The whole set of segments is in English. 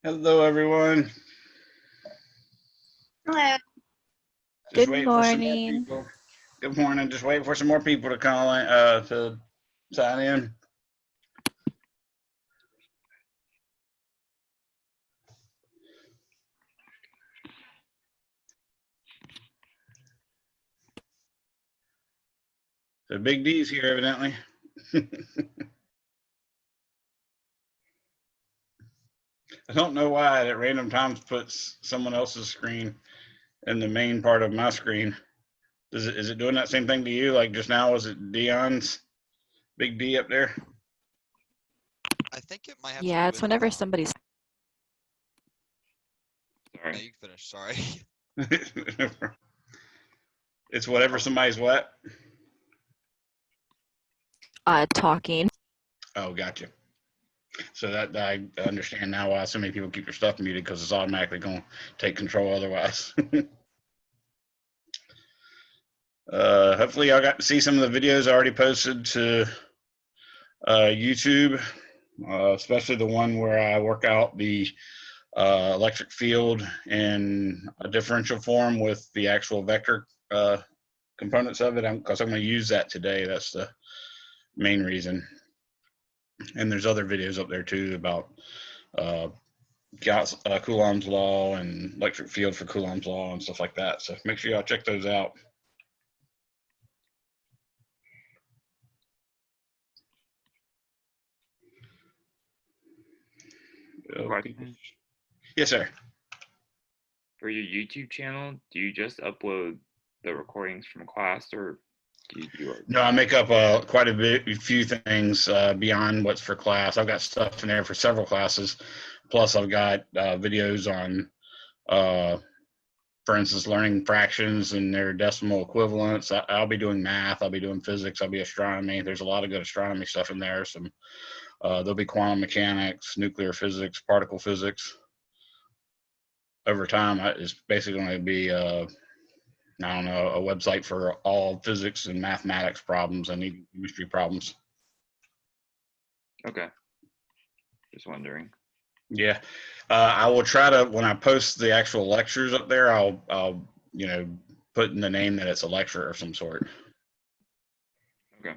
Hello, everyone. Hello. Just Good waiting for some more morning. people. Good morning. Just waiting for some more people to call in, to sign in. So Big D's here, evidently. I don't know why it at random times puts someone else's screen in the main part of my screen. Is it doing that same thing to you? Like just now, was it Dion's Big D up there? I think it might have Yeah, to it's do with, whenever somebody's. no, Sorry. you can finish, sorry. It's whatever somebody's what? Talking. Oh, gotcha. So that I understand now why so many people keep their stuff muted, because it's automatically going to take control otherwise. Hopefully y'all got to see some of the videos I already posted to YouTube, especially the one where I work out the electric field in a differential form with the actual vector components of it, because I'm going to use that today. That's the main reason. And there's other videos up there too about Gauss, Coulomb's law and electric field for Coulomb's law and stuff like that. So make sure y'all check those out. Question. Yes, sir. For your YouTube channel, do you just upload the recordings from class, or do you do it? No, I make up quite a few things beyond what's for class. I've got stuff in there for several classes. Plus, I've got videos on, for instance, learning fractions and their decimal equivalents. I'll be doing math. I'll be doing physics. I'll be astronomy. There's a lot of good astronomy stuff in there. There'll be quantum mechanics, nuclear physics, particle physics. Over time, it's basically going to be I don't know, a website for all physics and mathematics problems and even chemistry problems. Okay. Just wondering. Yeah, I will try to, when I post the actual lectures up there, I'll put in the name that it's a lecture of some sort. Okay.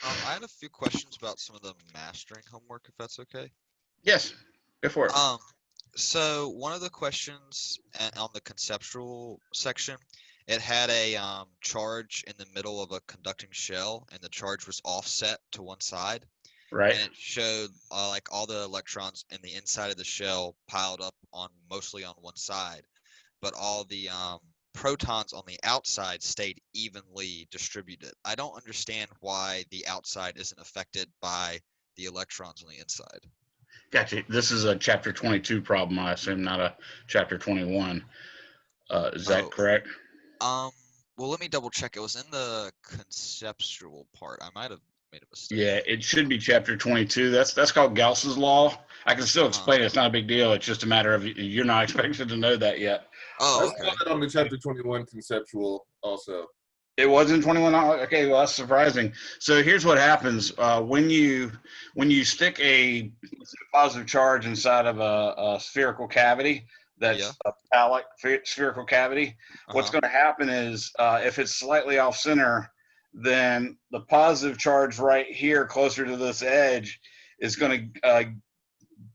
I had a few questions about some of the mastering homework, if that's okay. Yes, go for it. So one of the questions on the conceptual section, it had a charge in the middle of a conducting shell, and the charge was offset to one side. Right. And it showed like all the electrons in the inside of the shell piled up mostly on one side, but all the protons on the outside stayed evenly distributed. I don't understand why the outside isn't affected by the electrons on the inside. Gotcha. This is a chapter 22 problem, I assume, not a chapter 21. Is that correct? Well, let me double check. It was in the conceptual part. I might have made a mistake. Yeah, it should be chapter 22. That's called Gauss's law. I can still explain it. It's not a big deal. It's just a matter of you're not expected to know that yet. Oh, okay. I saw that on the chapter 21 conceptual also. It was in 21. Okay, well, that's surprising. So here's what happens when you stick a positive charge inside of a spherical cavity. That's a metallic spherical cavity. What's going to happen is if it's slightly off center, then the positive charge right here closer to this edge is going to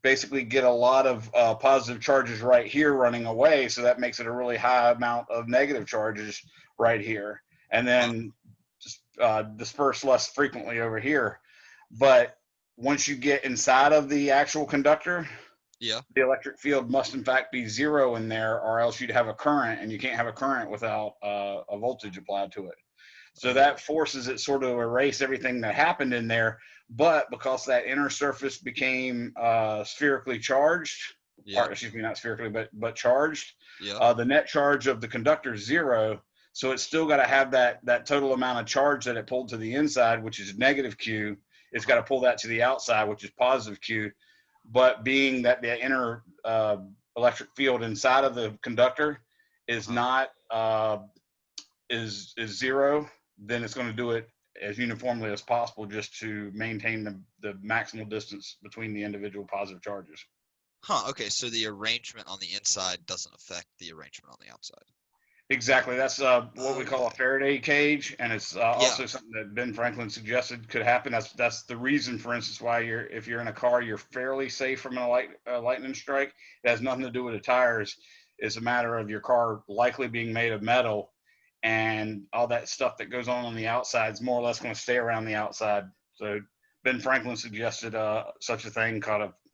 basically get a lot of positive charges right here running away. So that makes it a really high amount of negative charges right here, and then disperse less frequently over here. But once you get inside of the actual conductor, the electric field must in fact be zero in there, or else you'd have a current, and you can't have a current without a voltage applied to it. So that forces it sort of erase everything that happened in there. But because that inner surface became spherically charged, or excuse me, not spherically, but charged, the net charge of the conductor is zero. So it's still got to have that total amount of charge that it pulled to the inside, which is negative Q. It's got to pull that to the outside, which is positive Q. But being that the inner electric field inside of the conductor is not is zero, then it's going to do it as uniformly as possible just to maintain the maximal distance between the individual positive charges. Huh, okay, so the arrangement on the inside doesn't affect the arrangement on the outside. Exactly. That's what we call a Okay. Faraday cage, and it's Yeah. also something that Ben Franklin suggested could happen. That's the reason, for instance, why if you're in a car, you're fairly safe from a lightning strike. It has nothing to do with the tires. It's a matter of your car likely being made of metal, and all that stuff that goes on the outside is more or less going to stay around the outside. So Ben Franklin suggested such a thing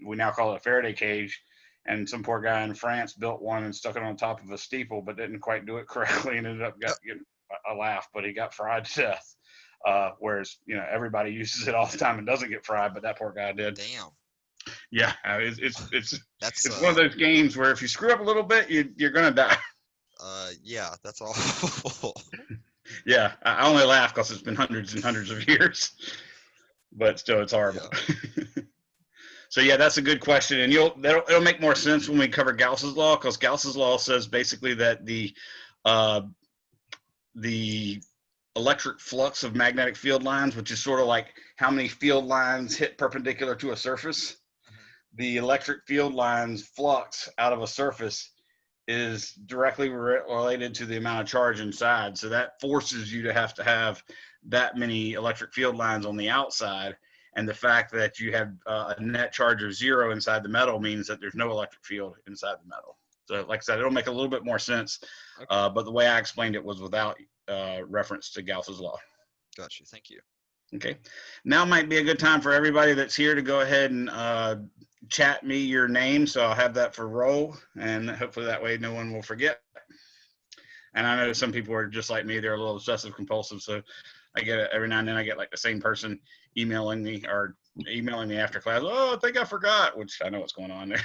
we now call it a Faraday cage. And some poor guy in France built one and stuck it on top of a steeple, but didn't quite do it correctly and ended up getting a laugh, but he got fried to death. Whereas, everybody uses it all the time and doesn't get fried, but that poor guy did. Damn. Yeah, it's That's it's one of those games where if you screw up a little bit, you're gonna die. Yeah, that's awful. Yeah, I only laugh because it's been hundreds and hundreds of years, but still, it's horrible. Yeah. So yeah, that's a good question, and it'll make more sense when we cover Gauss's law, because Gauss's law says basically that the electric flux of magnetic field lines, which is sort of like how many field lines hit perpendicular to a surface, the electric field lines flux out of a surface is directly related to the amount of charge inside. So that forces you to have that many electric field lines on the outside. And the fact that you have a net charge of 0 inside the metal means that there's no electric field inside the metal. So like I said, it'll make a little bit more sense. Okay. But the way I explained it was without reference to Gauss's law. Gotcha, thank you. Okay. Now might be a good time for everybody that's here to go ahead and chat me your name. So I'll have that for roll, and hopefully that way no one will forget. And I know some people are just like me. They're a little obsessive compulsive. So I get it every now and then. I get like the same person emailing me after class. Oh, I think I forgot, which I know what's going on there.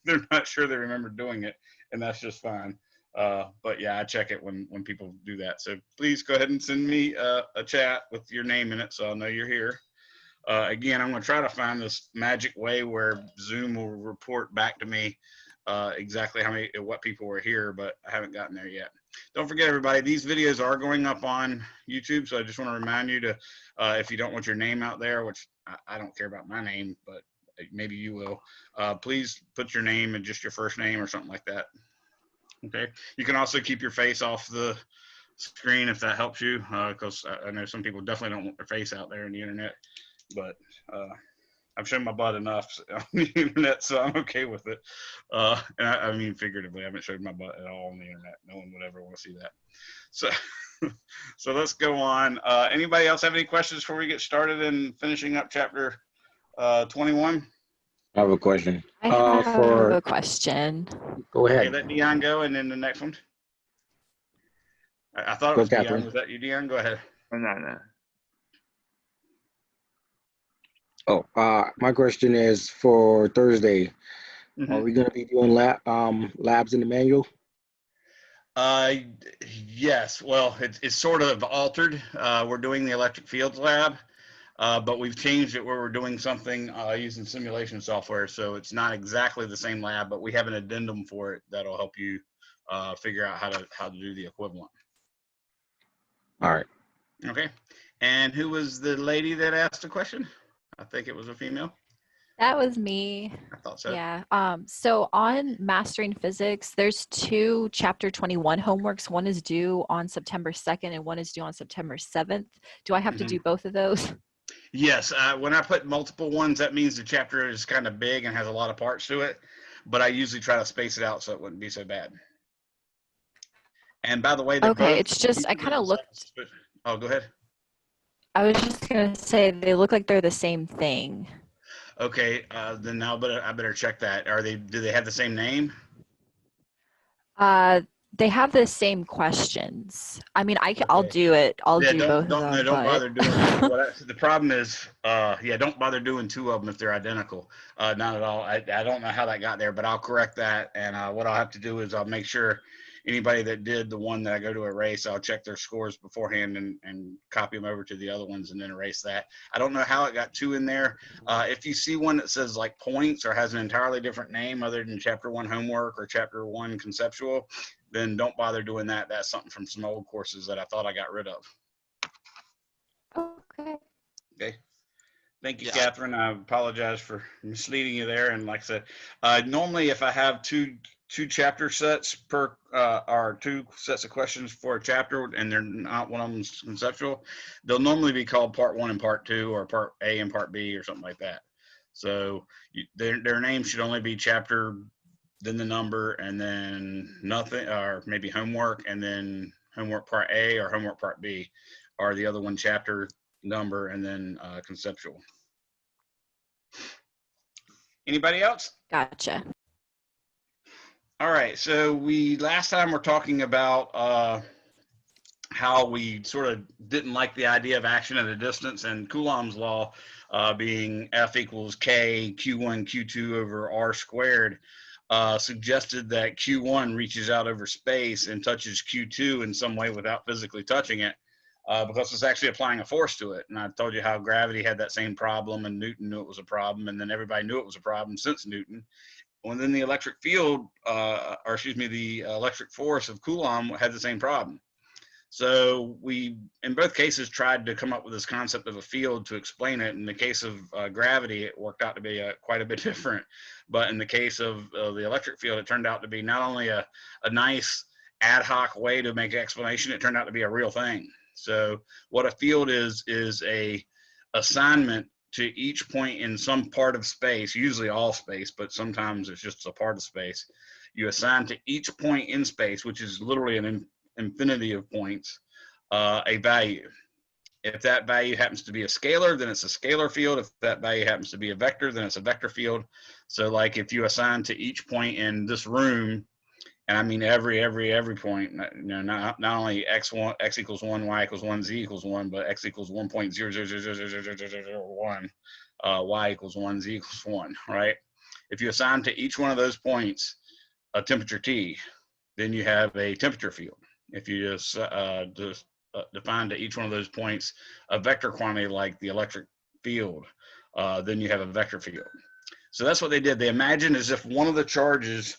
They're not sure they remember doing it, and that's just fine. But yeah, I check it when people do that. So please go ahead and send me a chat with your name in it, so I'll know you're here. Again, I'm going to try to find this magic way where Zoom will report back to me exactly what people were here, but I haven't gotten there yet. Don't forget, everybody, these videos are going up on YouTube, so I just want to remind you to, if you don't want your name out there, which I don't care about my name, but maybe you will, please put your name and just your first name or something like that. Okay. You can also keep your face off the screen if that helps you, because I know some people definitely don't want their face out there on the internet, but I've shown my butt enough on the internet, so I'm okay with it. And I mean figuratively, I haven't showed my butt at all on the internet. No one would ever want to see that. So, so let's go on. Anybody else have any questions before we get started in finishing up chapter 21? I have a question. I have a question. Go ahead. Okay, let Dion go, and then the next one. I thought it was Dion. Was that you, Dion? Go ahead. No. Oh, my question is for Thursday. Mm-hmm. Are we going to be doing labs in the manual? Yes. Well, it's sort of altered. We're doing the electric fields lab, but we've changed it where we're doing something using simulation software. So it's not exactly the same lab, but we have an addendum for it that'll help you figure out how to do the equivalent. All right. Okay. And who was the lady that asked the question? I think it was a female. That was me. I thought so. Yeah. So on Mastering Physics, there's 2 Chapter 21 homeworks. One is due on September 2nd and one is due on September 7th. Do I have to do both of those? Yes. When I put multiple ones, that means the chapter is kind of big and has a lot of parts to it. But I usually try to space it out so it wouldn't be so bad. And by the way, okay, it's just I kind of looked. Oh, go ahead. I was just gonna say they look like they're the same thing. Okay, then now I better check that. Do they have the same name? They have the same questions. I mean, I'll do it. I'll do both of them. Don't bother doing it. The problem is, don't bother doing 2 of them if they're identical. Not at all. I don't know how that got there, but I'll correct that. And what I'll have to do is I'll make sure anybody that did the one that I go to erase, I'll check their scores beforehand and copy them over to the other ones and then erase that. I don't know how it got 2 in there. If you see one that says like points or has an entirely different name other than Chapter 1 homework or Chapter 1 conceptual, then don't bother doing that. That's something from some old courses that I thought I got rid of. Okay. Okay. Thank you, Yeah. Catherine. I apologize for misleading you there. And like I said, normally if I have two chapter sets per or 2 sets of questions for a chapter, and they're not one of them's conceptual, they'll normally be called part 1 and part 2, or part A and part B, or something like that. So their name should only be chapter, then the number, and then nothing, or maybe homework, and then homework part A or homework part B, or the other one chapter, number, and then conceptual. Anybody else? Gotcha. All right, so last time we're talking about how we sort of didn't like the idea of action at a distance, and Coulomb's law being F equals K Q1 Q2 over R squared suggested that Q1 reaches out over space and touches Q2 in some way without physically touching it, because it's actually applying a force to it. And I told you how gravity had that same problem, and Newton knew it was a problem, and then everybody knew it was a problem since Newton. And then the electric field, the electric force of Coulomb had the same problem. So we, in both cases, tried to come up with this concept of a field to explain it. In the case of gravity, it worked out to be quite a bit different. But in the case of the electric field, it turned out to be not only a nice ad hoc way to make an explanation, it turned out to be a real thing. So what a field is a assignment to each point in some part of space, usually all space, but sometimes it's just a part of space. You assign to each point in space, which is literally an infinity of points, a value. If that value happens to be a scalar, then it's a scalar field. If that value happens to be a vector, then it's a vector field. So like if you assign to each point in this room, and I mean every point, not only x equals 1, y equals 1, z equals 1, but x equals 1.0000001, y equals 1, z equals 1, right? If you assign to each one of those points a temperature T, then you have a temperature field. If you just define to each one of those points a vector quantity like the electric field, then you have a vector field. So that's what they did. They imagined as if one of the charges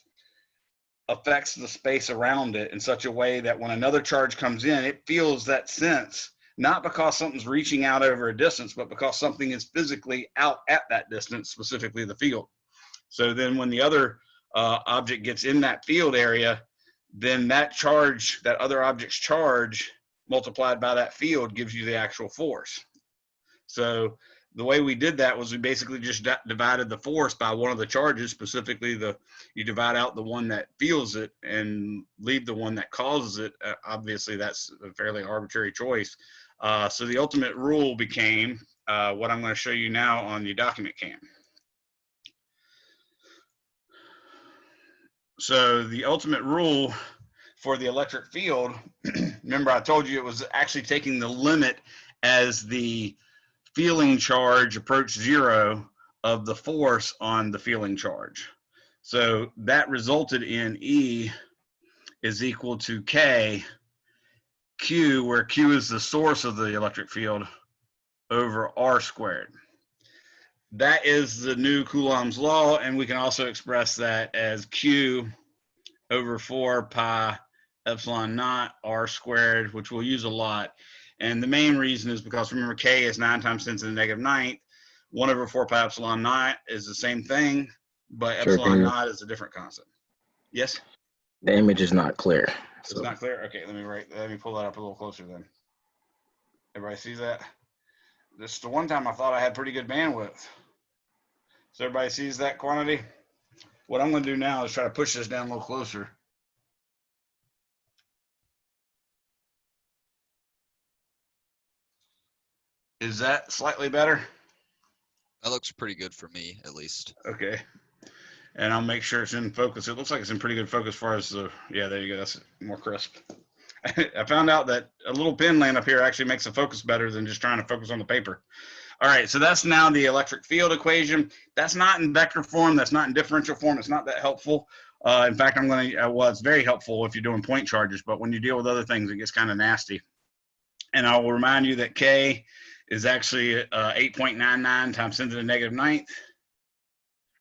affects the space around it in such a way that when another charge comes in, it feels that sense, not because something's reaching out over a distance, but because something is physically out at that distance, specifically the field. So then when the other object gets in that field area, then that charge, that other object's charge multiplied by that field gives you the actual force. So the way we did that was we basically just divided the force by one of the charges, specifically you divide out the one that feels it and leave the one that causes it. Obviously, that's a fairly arbitrary choice. So the ultimate rule became what I'm going to show you now on the document cam. So the ultimate rule for the electric field, remember I told you it was actually taking the limit as the feeling charge approached 0 of the force on the feeling charge. So that resulted in E is equal to K, Q, where Q is the source of the electric field, over R squared. That is the new Coulomb's law, and we can also express that as Q over 4 pi epsilon naught R squared, which we'll use a lot. And the main reason is because, remember, K is 9 times 10 to the negative 9th. 1 over 4 pi epsilon naught is the same thing, but epsilon naught is a different constant. Yes? The image is not clear. It's not clear? Okay, let me pull that up a little closer then. Everybody sees that? This is the one time I thought I had pretty good bandwidth. So everybody sees that quantity? What I'm going to do now is try to push this down a little closer. Is that slightly better? That looks pretty good for me, at least. Okay. And I'll make sure it's in focus. It looks like it's in pretty good focus as far as the, yeah, there you go. That's more crisp. I found out that a little pen laying up here actually makes the focus better than just trying to focus on the paper. All right, so that's now the electric field equation. That's not in vector form. That's not in differential form. It's not that helpful. In fact, I'm going to, well, it's very helpful if you're doing point charges, but when you deal with other things, it gets kind of nasty. And I will remind you that K is actually 8.99 times 10 to the negative 9th,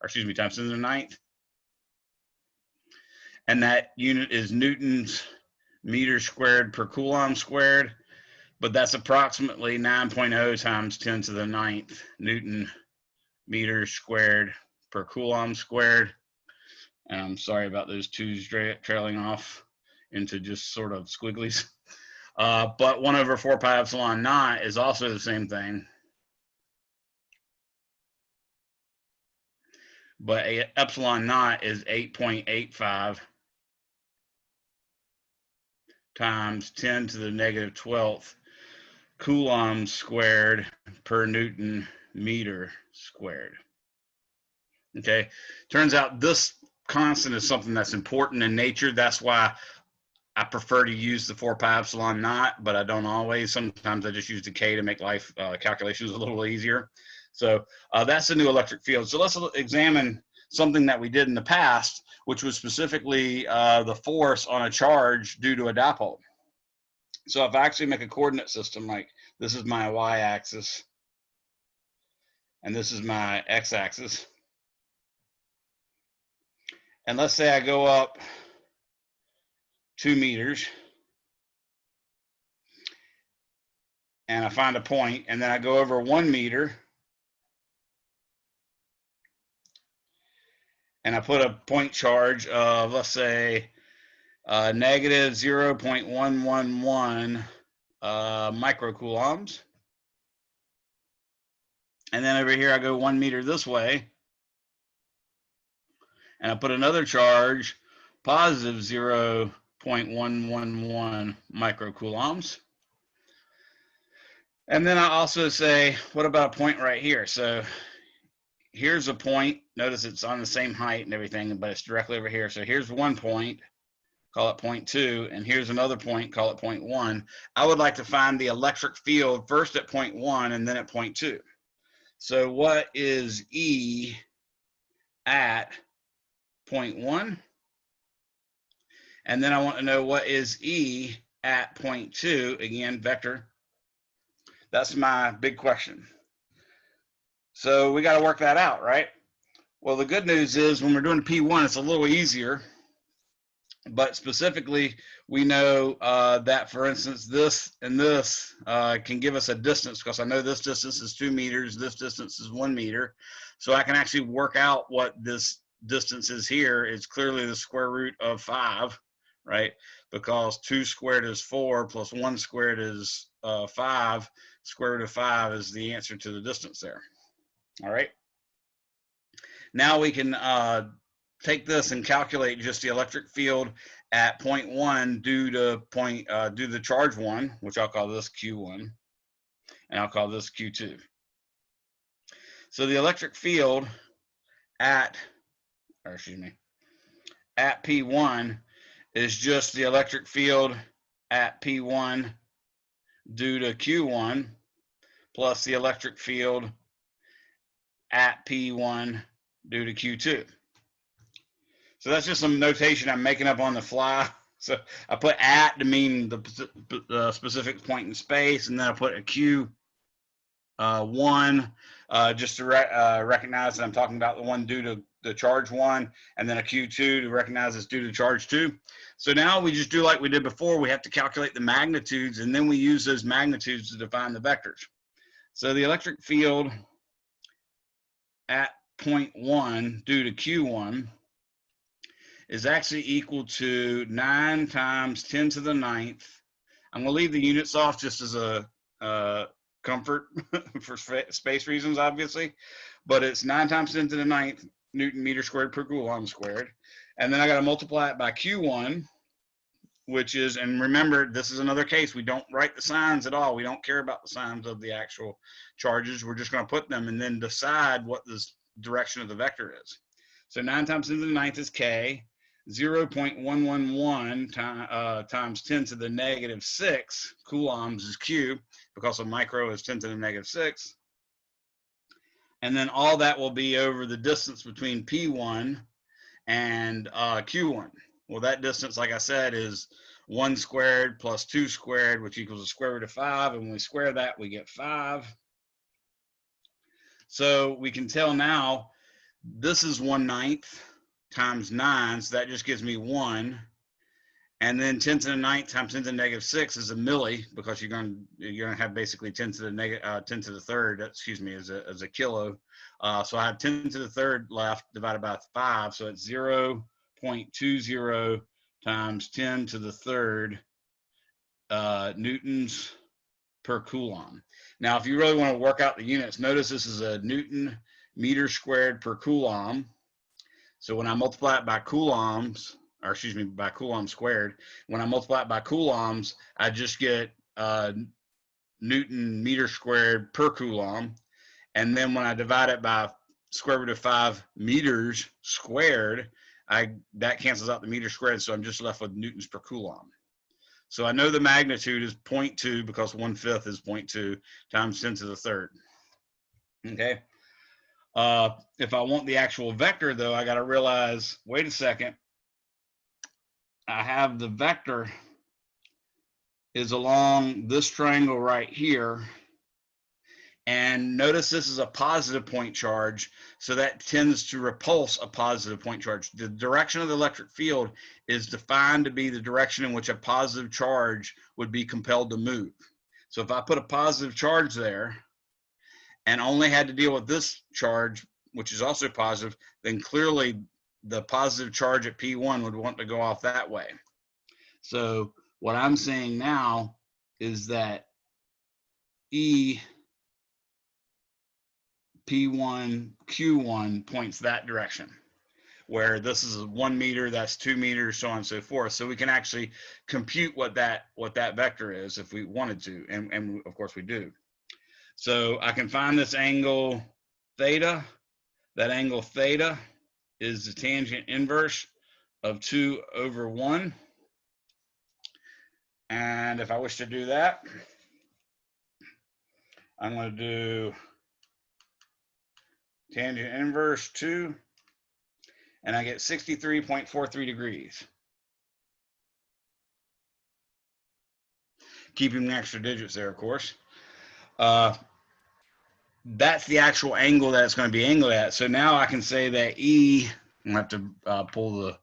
or excuse me, times 10 to the 9th. And that unit is newtons meters squared per Coulomb squared. but that's approximately 9.0 times 10 to the 9th Newton meters squared per Coulomb squared. And I'm sorry about those twos trailing off into just sort of squigglies. But 1 over 4 pi epsilon naught is also the same thing. But epsilon naught is 8.85 times 10 to the negative 12th Coulomb squared per Newton meter squared. Okay, turns out this constant is something that's important in nature. That's why I prefer to use the 4 pi epsilon naught, but I don't always. Sometimes I just use the K to make life calculations a little easier. So that's the new electric field. So let's examine something that we did in the past, which was specifically the force on a charge due to a dipole. So if I actually make a coordinate system, like this is my y-axis, and this is my x-axis, and let's say I go up 2 meters, and I find a point, and then I go over 1 meter, and I put a point charge of, let's say, negative 0.111 microcoulombs. And then over here, I go 1 meter this way, and I put another charge, positive 0.111 microcoulombs. And then I also say, what about a point right here? So here's a point. Notice it's on the same height and everything, but it's directly over here. So here's 1 point, call it 0.2, and here's another point, call it 0.1. I would like to find the electric field first at 0.1 and then at 0.2. So what is E at 0.1? And then I want to know what is E at 0.2, again, vector. That's my big question. So we got to work that out, right? Well, the good news is when we're doing P1, it's a little easier. But specifically, we know that, for instance, this and this can give us a distance, because I know this distance is 2 meters, this distance is 1 meter. So I can actually work out what this distance is here. It's clearly the square root of 5, right? Because 2 squared is 4 plus 1 squared is 5. Square root of 5 is the answer to the distance there. All right. Now we can take this and calculate just the electric field at 0.1 due to the charge 1, which I'll call this Q1, and I'll call this Q2. So the electric field at P1 is just the electric field at P1 due to Q1 plus the electric field at P1 due to Q2. So that's just some notation I'm making up on the fly. So I put at to mean the specific point in space, and then I put a Q1 just to recognize that I'm talking about the one due to the charge 1, and then a Q2 to recognize it's due to charge 2. So now we just do like we did before. We have to calculate the magnitudes, and then we use those magnitudes to define the vectors. So the electric field at 0.1 due to Q1 is actually equal to 9 times 10 to the 9th. I'm going to leave the units off just as a comfort for space reasons, obviously, but it's 9 times 10 to the 9th Newton meter squared per Coulomb squared. And then I got to multiply it by Q1, which is, and remember, this is another case. We don't write the signs at all. We don't care about the signs of the actual charges. We're just going to put them and then decide what this direction of the vector is. So 9 times 10 to the 9th is K. 0.111 times 10 to the negative 6 coulombs is Q, because a micro is 10 to the negative 6. And then all that will be over the distance between P1 and Q1. Well, that distance, like I said, is 1 squared plus 2 squared, which equals the square root of 5. And when we square that, we get 5. So we can tell now this is 1/9 times 9, so that just gives me 1. And then 10 to the 9th times 10 to the negative 6 is a milli, because you're going to have basically 10 to the 10 to the 3rd, excuse me, as a kilo. So I have 10 to the 3rd left divided by 5. So it's 0.20 times 10 to the 3rd newtons per coulomb. Now, if you really want to work out the units, notice this is a Newton meter squared per coulomb. So when I multiply it by coulombs, or excuse me, by Coulomb squared, when I multiply it by coulombs, I just get Newton meter squared per coulomb. And then when I divide it by square root of 5 meters squared, that cancels out the meter squared, so I'm just left with newtons per coulomb. So I know the magnitude is 0.2 because 1/5 is 0.2 times 10 to the 3rd. Okay. If I want the actual vector, though, I got to realize, wait a second, I have the vector is along this triangle right here. And notice this is a positive point charge, so that tends to repulse a positive point charge. The direction of the electric field is defined to be the direction in which a positive charge would be compelled to move. So if I put a positive charge there and only had to deal with this charge, which is also positive, then clearly the positive charge at P1 would want to go off that way. So what I'm saying now is that E P1 Q1 points that direction, where this is 1 meter, that's 2 meters, so on and so forth. So we can actually compute what that vector is if we wanted to, and of course we do. So I can find this angle theta. That angle theta is the tangent inverse of 2/1. And if I wish to do that, I'm going to do tangent inverse 2, and I get 63.43 degrees. Keeping the extra digits there, of course. That's the actual angle that it's going to be angled at. So now I can say that E, I'm going to have to pull the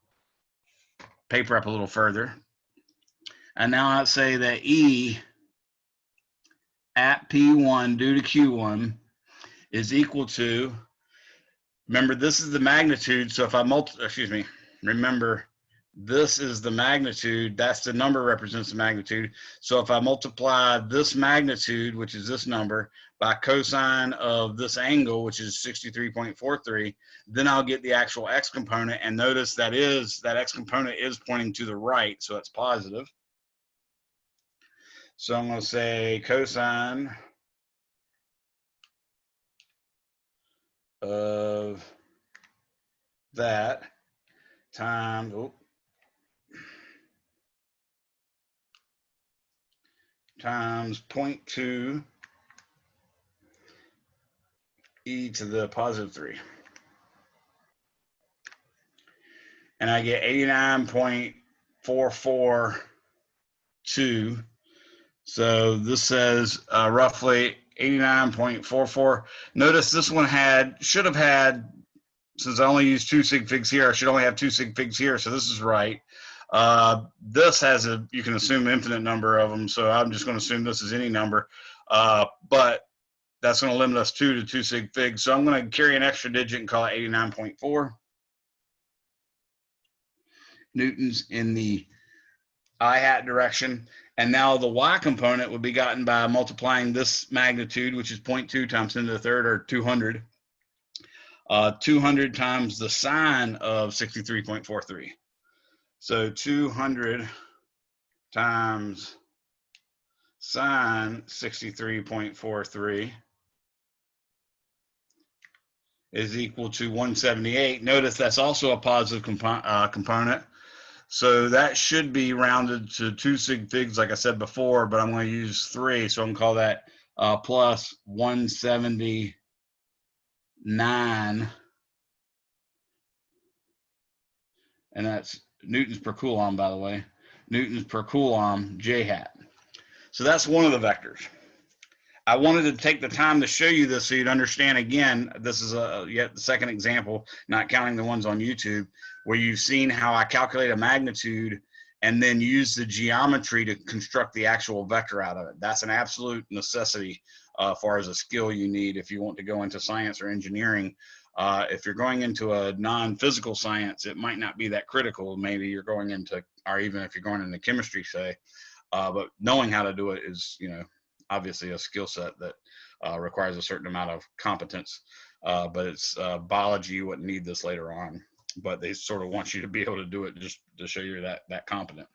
paper up a little further. And now I'll say that E at P1 due to Q1 is equal to, remember, this is the magnitude. So if I remember, this is the magnitude. That's the number represents the magnitude. So if I multiply this magnitude, which is this number, by cosine of this angle, which is 63.43, then I'll get the actual x component. And notice that x component is pointing to the right, so it's positive. So I'm going to say cosine of that times, times 0.2 e to the positive 3. And I get 89.442. So this says roughly 89.44. Notice this one should have had, since I only used 2 sig figs here, I should only have 2 sig figs here, so this is right. This has you can assume infinite number of them, so I'm just going to assume this is any number. But that's going to limit us to 2 sig figs. So I'm going to carry an extra digit and call it 89.4 newtons in the I hat direction. And now the y component would be gotten by multiplying this magnitude, which is 0.2 times 10 to the 3rd, or 200. 200 times the sine of 63.43. So 200 times sine 63.43 is equal to 178. Notice that's also a positive component. So that should be rounded to 2 sig figs, like I said before, but I'm going to use 3. So I'm going to call that plus 179. And that's newtons per coulomb, by the way. Newtons per coulomb, J hat. So that's one of the vectors. I wanted to take the time to show you this so you'd understand. Again, this is yet the second example, not counting the ones on YouTube, where you've seen how I calculate a magnitude and then use the geometry to construct the actual vector out of it. That's an absolute necessity as far as a skill you need if you want to go into science or engineering. If you're going into a non-physical science, it might not be that critical. Maybe you're going into, or even if you're going into chemistry, say, but knowing how to do it is, you know, obviously a skill set that requires a certain amount of competence. But it's biology, you wouldn't need this later on. But they sort of want you to be able to do it just to show you that competent.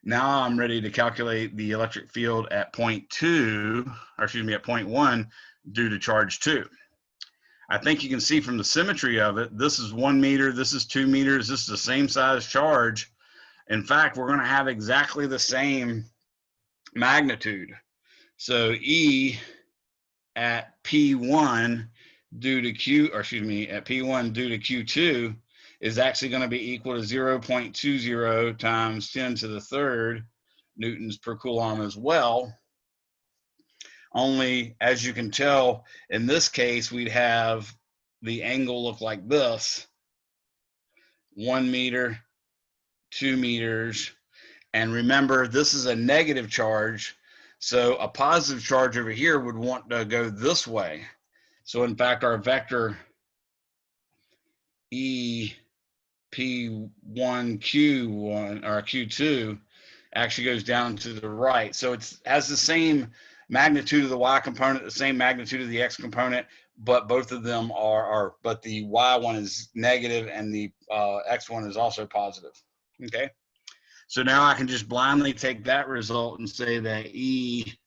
Now I'm ready to calculate the electric field at point 2, or excuse me, at point 1 due to charge 2. I think you can see from the symmetry of it, this is 1 meter, this is 2 meters, this is the same size charge. In fact, we're going to have exactly the same magnitude. So E at P1 due to Q, or excuse me, at P1 due to Q2 is actually going to be equal to 0.20 times 10 to the third newtons per Coulomb as well. Only, as you can tell, in this case, we'd have the angle look like this: 1 meter, 2 meters. And remember, this is a negative charge. So a positive charge over here would want to go this way. So in fact, our vector E P1 Q1 or Q2 actually goes down to the right. So it has the same magnitude of the y component, the same magnitude of the x component, but both of them but the y one is negative and the x one is also positive. Okay. So now I can just blindly take that result and say that E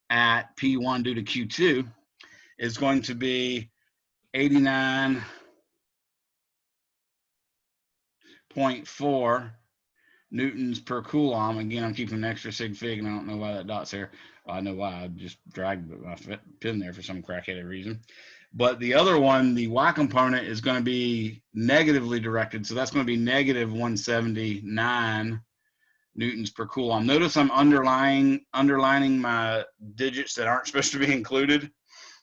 at P1 due to Q2 is going to be 89.4 newtons per Coulomb. Again, I'm keeping an extra sig fig, and I don't know why that dot's there. I know why. I just dragged my pin there for some crackheaded reason. But the other one, the y component, is going to be negatively directed. So that's going to be negative 179 newtons per Coulomb. Notice I'm underlining my digits that aren't supposed to be included.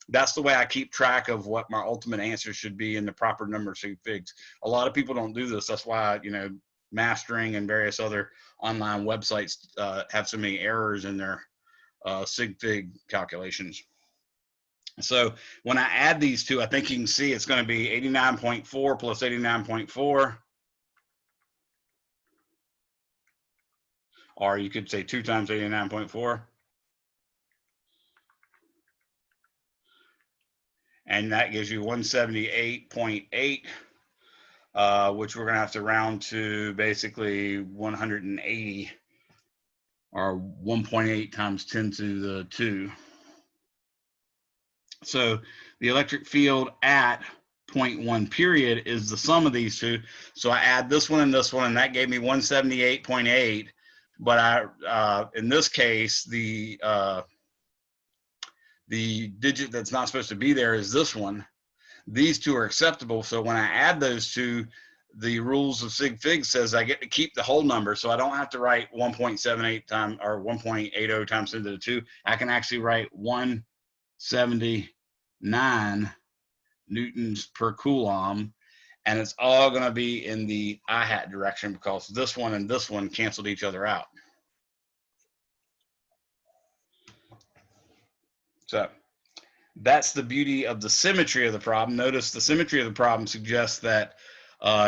That's the way I keep track of what my ultimate answer should be in the proper number of sig figs. A lot of people don't do this. That's why, you know, Mastering and various other online websites have so many errors in their sig fig calculations. So when I add these two, I think you can see it's going to be 89.4 plus 89.4. Or you could say 2 times 89.4. And that gives you 178.8, which we're going to have to round to basically 180, or 1.8 times 10 to the 2. So the electric field at point 1 period is the sum of these two. So I add this one, and that gave me 178.8. But in this case, the digit that's not supposed to be there is this one. These two are acceptable. So when I add those two, the rules of sig fig says I get to keep the whole number. So I don't have to write 1.78 times or 1.80 times 10 to the 2. I can actually write 179 newtons per Coulomb. And it's all going to be in the I hat direction because this one and this one canceled each other out. So that's the beauty of the symmetry of the problem. Notice the symmetry of the problem suggests that,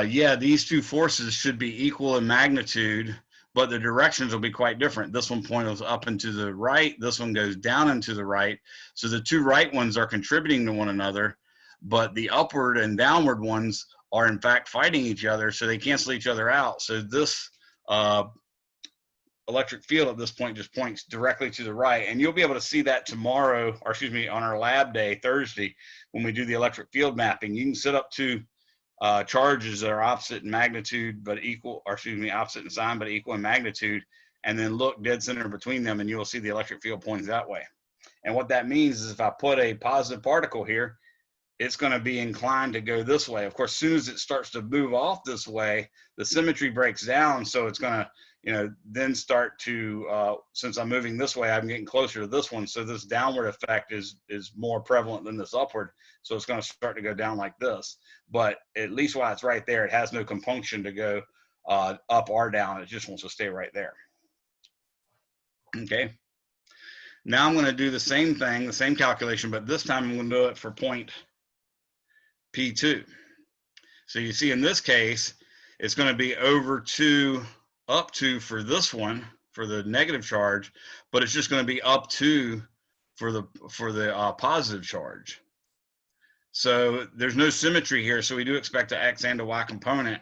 yeah, these two forces should be equal in magnitude, but the directions will be quite different. This one points up and to the right. This one goes down and to the right. So the two right ones are contributing to one another, but the upward and downward ones are in fact fighting each other, so they cancel each other out. So this electric field at this point just points directly to the right, and you'll be able to see that tomorrow, or excuse me, on our lab day, Thursday, when we do the electric field mapping. You can set up two charges that are opposite in magnitude but equal, or excuse me, opposite in sign but equal in magnitude, and then look dead center between them, and you'll see the electric field points that way. And what that means is if I put a positive particle here, it's going to be inclined to go this way. Of course, as soon as it starts to move off this way, the symmetry breaks down, so it's going to, you know, then start to, since I'm moving this way, I'm getting closer to this one, so this downward effect is more prevalent than this upward, so it's going to start to go down like this. But at least while it's right there, it has no compunction to go up or down. It just wants to stay right there. Okay. Now I'm going to do the same thing, the same calculation, but this time I'm going to do it for point P2. So you see in this case, it's going to be over 2, up 2 for this one, for the negative charge, but it's just going to be up 2 for the positive charge. So there's no symmetry here, so we do expect an X and a Y component,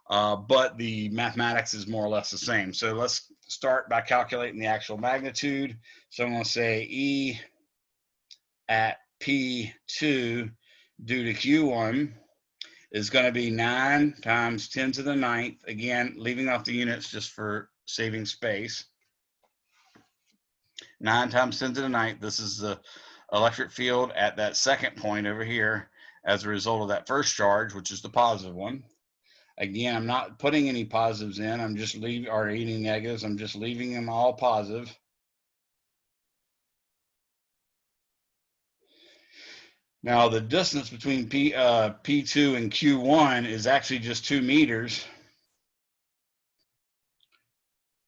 but the mathematics is more or less the same. So let's start by calculating the actual magnitude. So I'm going to say E at P2 due to Q1 is going to be 9 times 10 to the 9th, again, leaving off the units just for saving space. 9 times 10 to the 9th, this is the electric field at that second point over here as a result of that first charge, which is the positive one. Again, I'm not putting any positives in, I'm just leaving, or any negatives, I'm just leaving them all positive. Now the distance between P2 and Q1 is actually just 2 meters.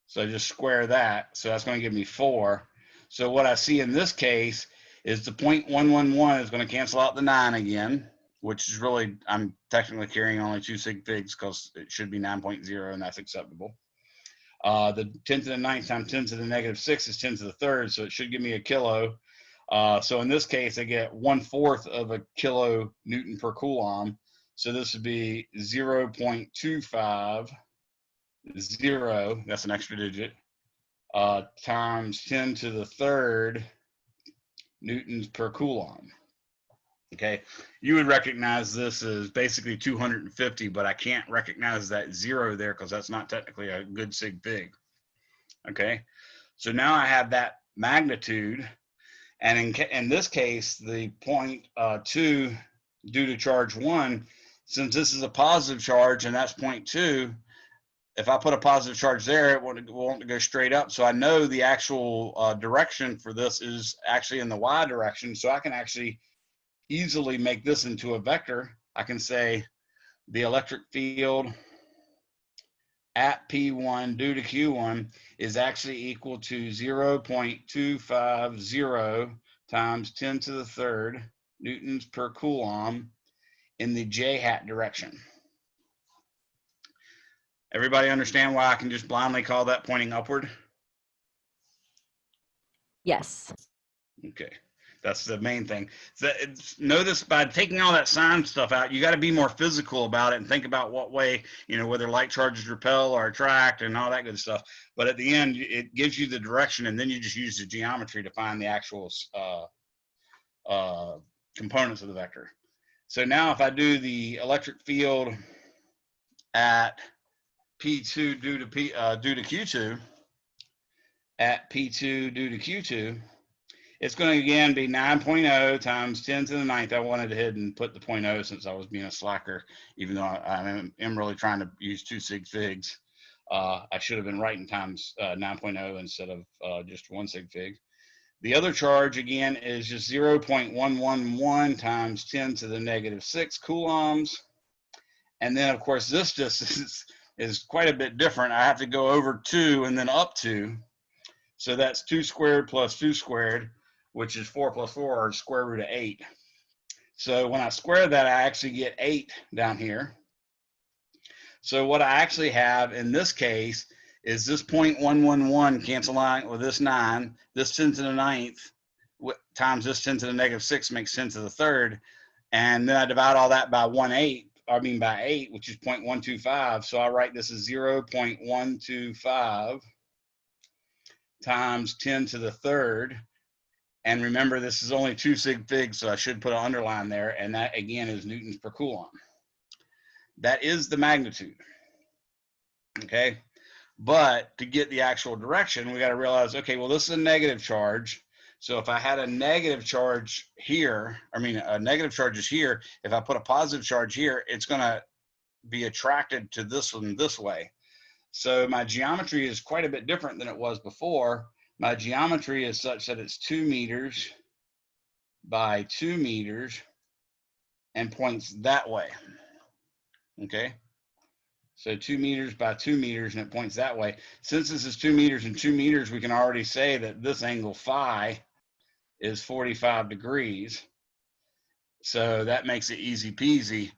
So I just square that, so that's going to give me 4. So what I see in this case is the 0.111 is going to cancel out the 9 again, which is really, I'm technically carrying only 2 sig figs because it should be 9.0 and that's acceptable. The 10 to the 9th times 10 to the negative 6 is 10 to the 3rd, so it should give me a kilo. So in this case, I get 1/4 of a kilonewton per coulomb. So this would be 0.250, that's an extra digit, times 10 to the 3rd newtons per coulomb. Okay, you would recognize this as basically 250, but I can't recognize that 0 there because that's not technically a good sig fig. Okay, so now I have that magnitude, and in this case, the 0.2 due to charge 1, since this is a positive charge and that's 0.2, if I put a positive charge there, it won't go straight up. So I know the actual direction for this is actually in the y direction. So I can actually easily make this into a vector. I can say the electric field at P1 due to Q1 is actually equal to 0.250 times 10 to the 3rd newtons per coulomb in the j hat direction. Everybody understand why I can just blindly call that pointing upward? Yes. Okay, that's the main thing. So notice by taking all that sign stuff out, you got to be more physical about it and think about what way, you know, whether light charges repel or attract and all that good stuff. But at the end, it gives you the direction, and then you just use the geometry to find the actual components of the vector. So now if I do the electric field at P2 due to Q2, at P2 due to Q2, it's going to again be 9.0 times 10 to the 9th. I wanted to head and put the 0.0 since I was being a slacker, even though I am really trying to use 2 sig figs. I should have been writing times 9.0 instead of just 1 sig fig. The other charge again is just 0.111 times 10 to the negative 6 coulombs. And then of course this distance is quite a bit different. I have to go over 2 and then up 2. So that's 2 squared plus 2 squared, which is 4 plus 4, or square root of 8. So when I square that, I actually get 8 down here. So what I actually have in this case is this 0.111 canceling out with this 9, this 10 to the 9th times this 10 to the negative 6 makes 10 to the 3rd. And then I divide all that by 8, which is 0.125. So I write this as 0.125 times 10 to the 3rd. And remember, this is only 2 sig figs, so I should put an underline there. And that, again, is newtons per coulomb. That is the magnitude. Okay? But to get the actual direction, we got to realize, okay, well, this is a negative charge. So if I had a negative charge here, a negative charge is here. If I put a positive charge here, it's going to be attracted to this one this way. So my geometry is quite a bit different than it was before. My geometry is such that it's 2 meters by 2 meters and points that way. Okay. So 2 meters by 2 meters, and it points that way. Since this is 2 meters and 2 meters, we can already say that this angle phi is 45 degrees. So that makes it easy peasy.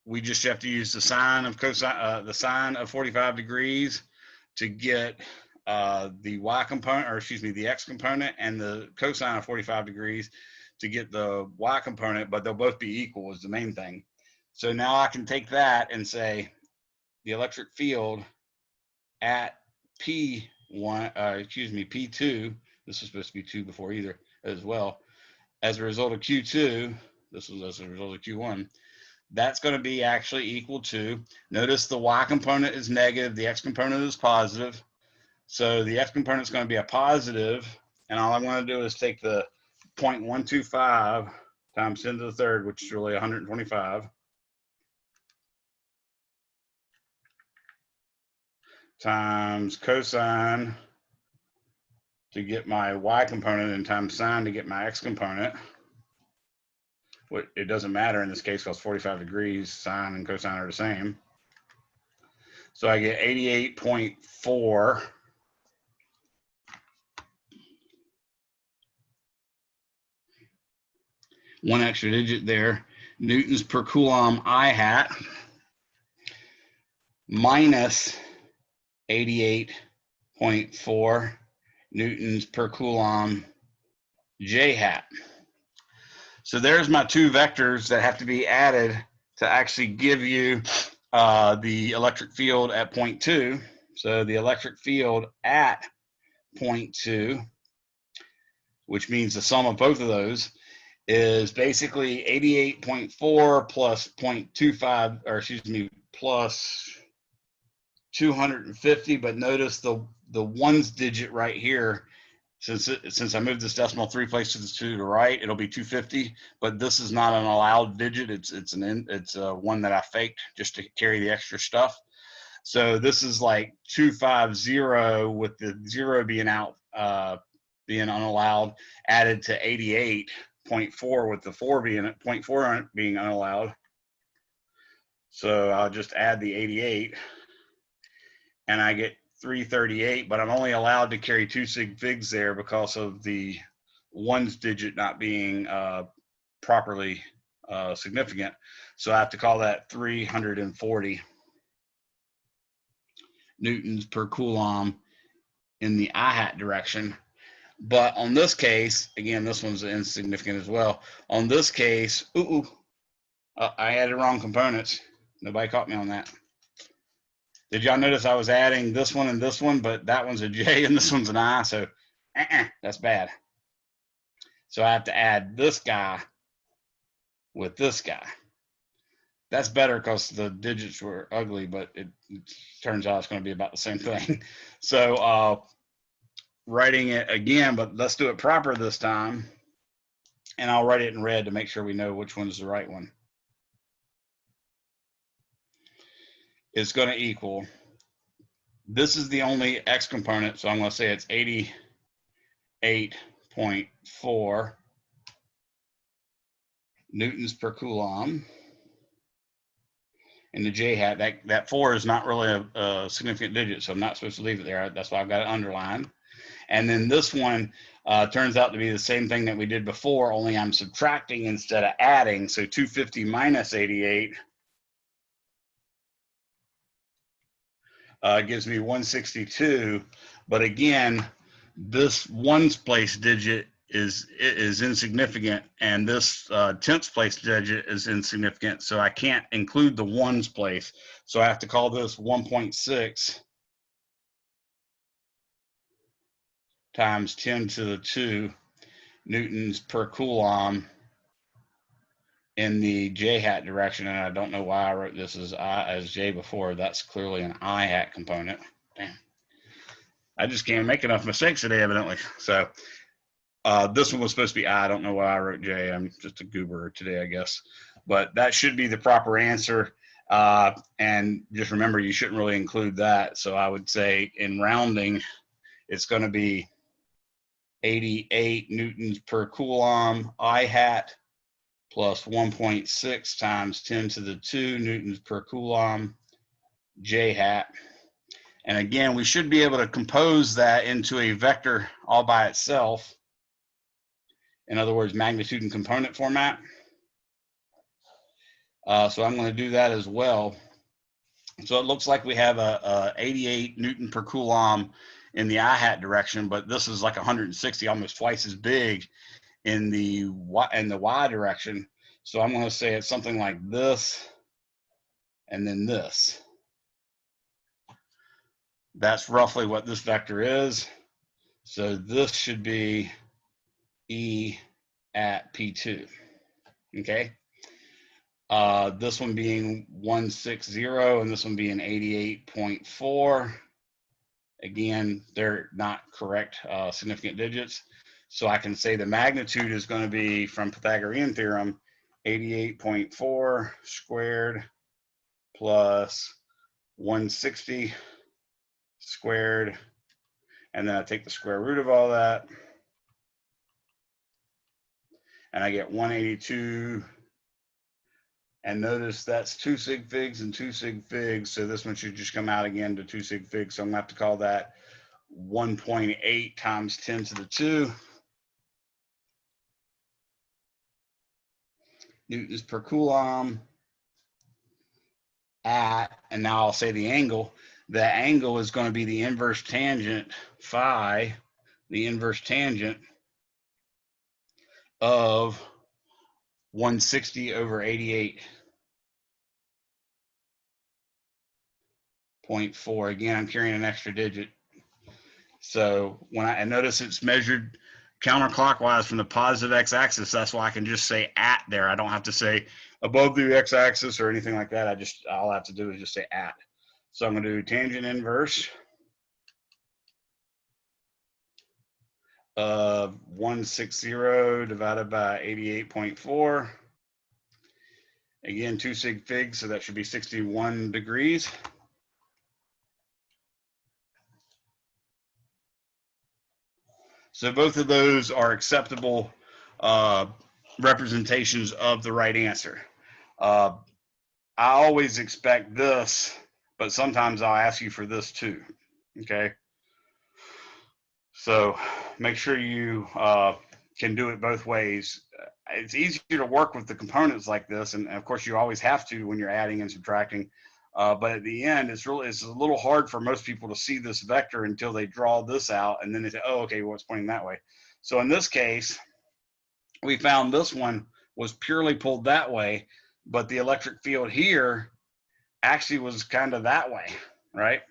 We just have to use the sine of the sine of 45 degrees to get the y component, or excuse me, the x component, and the cosine of 45 degrees to get the y component, but they'll both be equal is the main thing. So now I can take that and say the electric field at P1, P2, this was supposed to be 2 before either as well, as a result of Q2, this was as a result of Q1, that's going to be actually equal to, notice the y component is negative, the x component is positive. So the x component is going to be a positive, and all I want to do is take the 0.125 times 10 to the third, which is really 125, times cosine to get my y component and times sine to get my x component. It doesn't matter in this case because 45 degrees, sine and cosine are the same. So I get 88.4. One extra digit there, newtons per coulomb I hat, minus 88.4 newtons per coulomb J hat. So there's my two vectors that have to be added to actually give you the electric field at point 2. So the electric field at point 2, which means the sum of both of those, is basically 88.4 plus 0.25, or excuse me, plus 250. But notice the ones digit right here, since I moved this decimal 3 places to the right, it'll be 250. But this is not an allowed digit. It's one that I faked just to carry the extra stuff. So this is like 250 with the 0 being out, being unallowed, added to 88.4 with the 4 being 0.4 being unallowed. So I'll just add the 88, and I get 338, but I'm only allowed to carry 2 sig figs there because of the ones digit not being properly significant. So I have to call that 340 newtons per coulomb in the I hat direction. But on this case, again, this one's insignificant as well. On this case, I added wrong components. Nobody caught me on that. Did y'all notice I was adding this one and this one, but that one's a J and this one's an I, so that's bad. So I have to add this guy with this guy. That's better because the digits were ugly, but it turns out it's going to be about the same thing. So writing it again, but let's do it proper this time. And I'll write it in red to make sure we know which one is the right one. It's going to equal, this is the only x component, so I'm going to say it's 88.4 newtons per coulomb. And the J hat, that 4 is not really a significant digit, so I'm not supposed to leave it there. That's why I've got it underlined. And then this one turns out to be the same thing that we did before, only I'm subtracting instead of adding. So 250 minus 88 gives me 162. But again, this ones place digit is insignificant, and this tenths place digit is insignificant, so I can't include the ones place. So I have to call this 1.6 times 10 to the 2 newtons per coulomb in the J hat direction. And I don't know why I wrote this as J before. That's clearly an I hat component. Damn. I just can't make enough mistakes today, evidently. So this one was supposed to be I. I don't know why I wrote J. I'm just a goober today, I guess. But that should be the proper answer. And just remember, you shouldn't really include that. So I would say in rounding, it's going to be 88 newtons per coulomb I hat plus 1.6 times 10 to the 2 newtons per Coulomb J hat. And again, we should be able to compose that into a vector all by itself. In other words, magnitude and component format. So I'm going to do that as well. So it looks like we have a 88 Newton per Coulomb in the I hat direction, but this is like 160, almost twice as big in the Y direction. So I'm going to say it's something like this and then this. That's roughly what this vector is. So this should be E at P2. Okay. This one being 160 and this one being 88.4. Again, they're not correct significant digits. So I can say the magnitude is going to be, from Pythagorean theorem, 88.4 squared plus 160 squared. And then I take the square root of all that. And I get 182. And notice that's 2 sig figs and 2 sig figs. So this one should just come out again to 2 sig figs. So I'm going to have to call that 1.8 times 10 to the 2 newtons per Coulomb at, and now I'll say the angle. The angle is going to be the inverse tangent phi, the inverse tangent of 160 over 88.4. Again, I'm carrying an extra digit. So when I notice it's measured counterclockwise from the positive x-axis, that's why I can just say at there. I don't have to say above the x-axis or anything like that. All I have to do is just say at. So I'm going to do tangent inverse of 160 divided by 88.4. Again, 2 sig figs, so that should be 61 degrees. So both of those are acceptable representations of the right answer. I always expect this, but sometimes I'll ask you for this too, okay? So make sure you can do it both ways. It's easier to work with the components like this, and of course you always have to when you're adding and subtracting. But at the end, it's a little hard for most people to see this vector until they draw this out, and then they say, oh, okay, well, it's pointing that way. So in this case, we found this one was purely pulled that way, but the electric field here actually was kind of that way, right?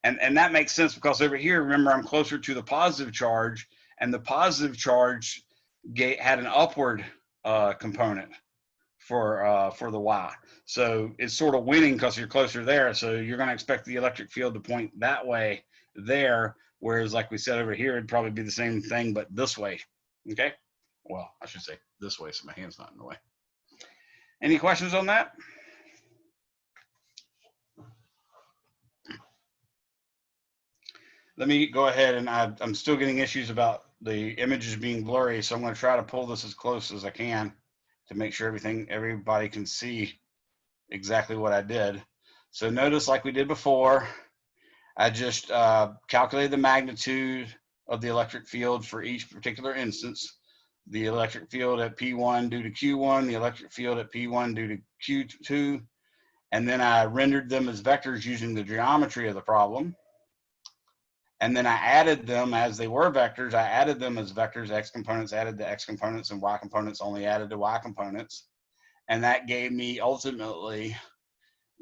And that makes sense because over here, remember, I'm closer to the positive charge, and the positive charge had an upward component for the Y. So it's sort of winning because you're closer there. So you're going to expect the electric field to point that way there, whereas like we said over here, it'd probably be the same thing, but this way. Okay? Well, I should say this way so my hand's not in the way. Any questions on that? Let me go ahead, and I'm still getting issues about the images being blurry, so I'm going to try to pull this as close as I can to make sure everybody can see exactly what I did. So notice, like we did before, I just calculated the magnitude of the electric field for each particular instance. The electric field at P1 due to Q1, the electric field at P1 due to Q2, and then I rendered them as vectors using the geometry of the problem. And then I added them as they were vectors. I added them as vectors. X components added to X components, and Y components only added to Y components. And that gave me ultimately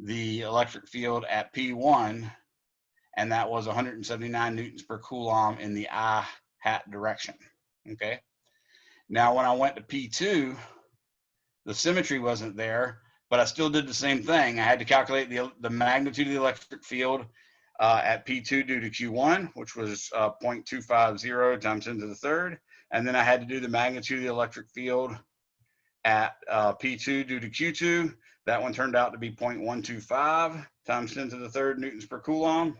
the electric field at P1, and that was 179 newtons per Coulomb in the I hat direction. Okay. Now, when I went to P2, the symmetry wasn't there, but I still did the same thing. I had to calculate the magnitude of the electric field at P2 due to Q1, which was 0.250 times 10 to the third. And then I had to do the magnitude of the electric field at P2 due to Q2. That one turned out to be 0.125 times 10 to the third newtons per Coulomb.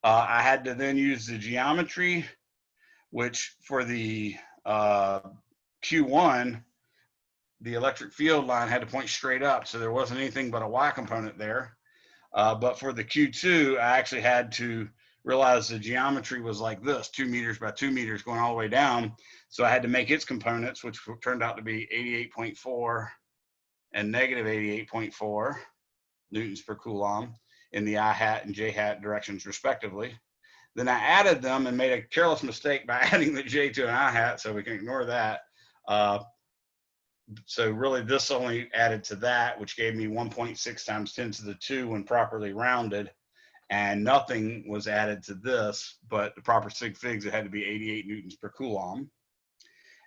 I had to then use the geometry, which for the Q1, the electric field line had to point straight up, so there wasn't anything but a Y component there. But for the Q2, I actually had to realize the geometry was like this, 2 meters by 2 meters going all the way down. So I had to make its components, which turned out to be 88.4 and negative 88.4 newtons per Coulomb in the I hat and J hat directions respectively. Then I added them and made a careless mistake by adding the J to an I hat, so we can ignore that. So really this only added to that, which gave me 1.6 times 10 to the 2 when properly rounded, and nothing was added to this, but the proper sig figs, it had to be 88 newtons per Coulomb.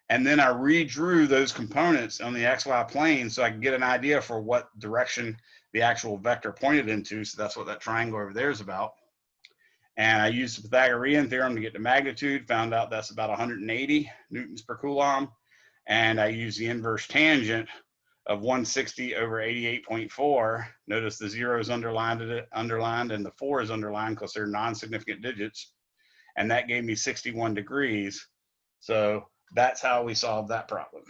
And then I redrew those components on the XY plane so I could get an idea for what direction the actual vector pointed into. So that's what that triangle over there is about. And I used the Pythagorean theorem to get the magnitude, found out that's about 180 newtons per Coulomb. And I used the inverse tangent of 160 over 88.4. Notice the 0 is underlined and the 4 is underlined because they're non-significant digits. And that gave me 61 degrees. So that's how we solved that problem.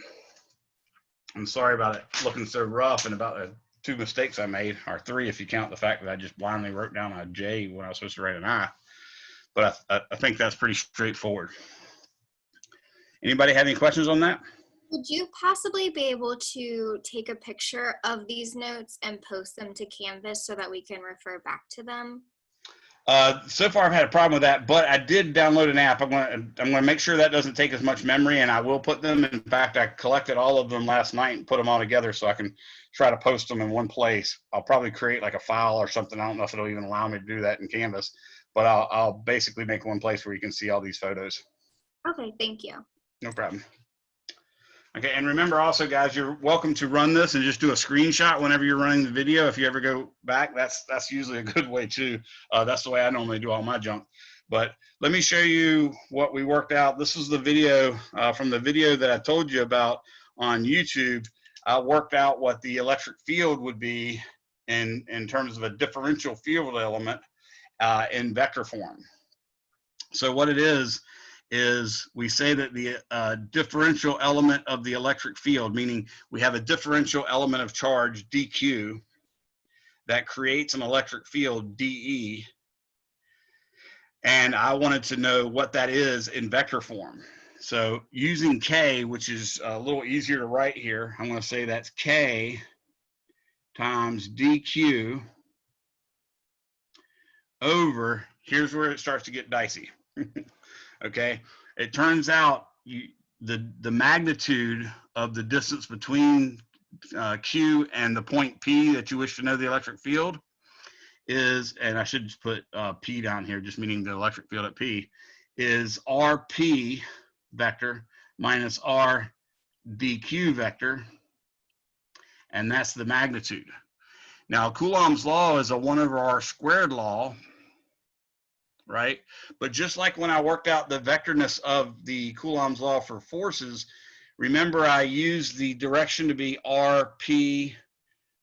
I'm sorry about it looking so rough and about the 2 mistakes I made, or 3 if you count the fact that I just blindly wrote down a J when I was supposed to write an I. But I think that's pretty straightforward. Anybody have any questions on that? Would you possibly be able to take a picture of these notes and post them to Canvas so that we can refer back to them? So far I've had a problem with that, but I did download an app. I'm gonna make sure that doesn't take as much memory, and I will put them. In fact, I collected all of them last night and put them all together so I can try to post them in one place. I'll probably create like a file or something. I don't know if it'll even allow me to do that in Canvas, but I'll basically make one place where you can see all these photos. Okay, thank you. No problem. Okay, and remember also, guys, you're welcome to run this and just do a screenshot whenever you're running the video. If you ever go back, that's usually a good way too. That's the way I normally do all my junk. But let me show you what we worked out. This is the video from the video that I told you about on YouTube. I worked out what the electric field would be in terms of a differential field element in vector form. So what it is we say that the differential element of the electric field, meaning we have a differential element of charge, dq, that creates an electric field, dE, and I wanted to know what that is in vector form. So using k, which is a little easier to write here, I'm going to say that's k times dq over, here's where it starts to get dicey. Okay, it turns out the magnitude of the distance between Q and the point P that you wish to know the electric field is, and I should just put P down here, just meaning the electric field at P, is RP vector minus R dq vector, and that's the magnitude. Now, Coulomb's law is a 1 over R squared law, right? But just like when I worked out the vectorness of the Coulomb's law for forces, remember I used the direction to be RP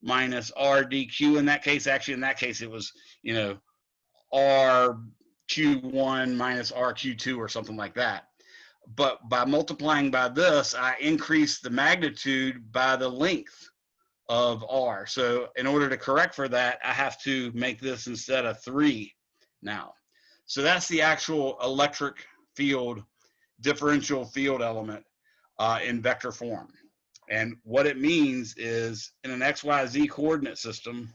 minus R dq in that case. Actually, in that case, it was, you know, RQ1 minus RQ2 or something like that. But by multiplying by this, I increased the magnitude by the length of R. So in order to correct for that, I have to make this instead of 3 now. So that's the actual electric field, differential field element in vector form. And what it means is in an XYZ coordinate system,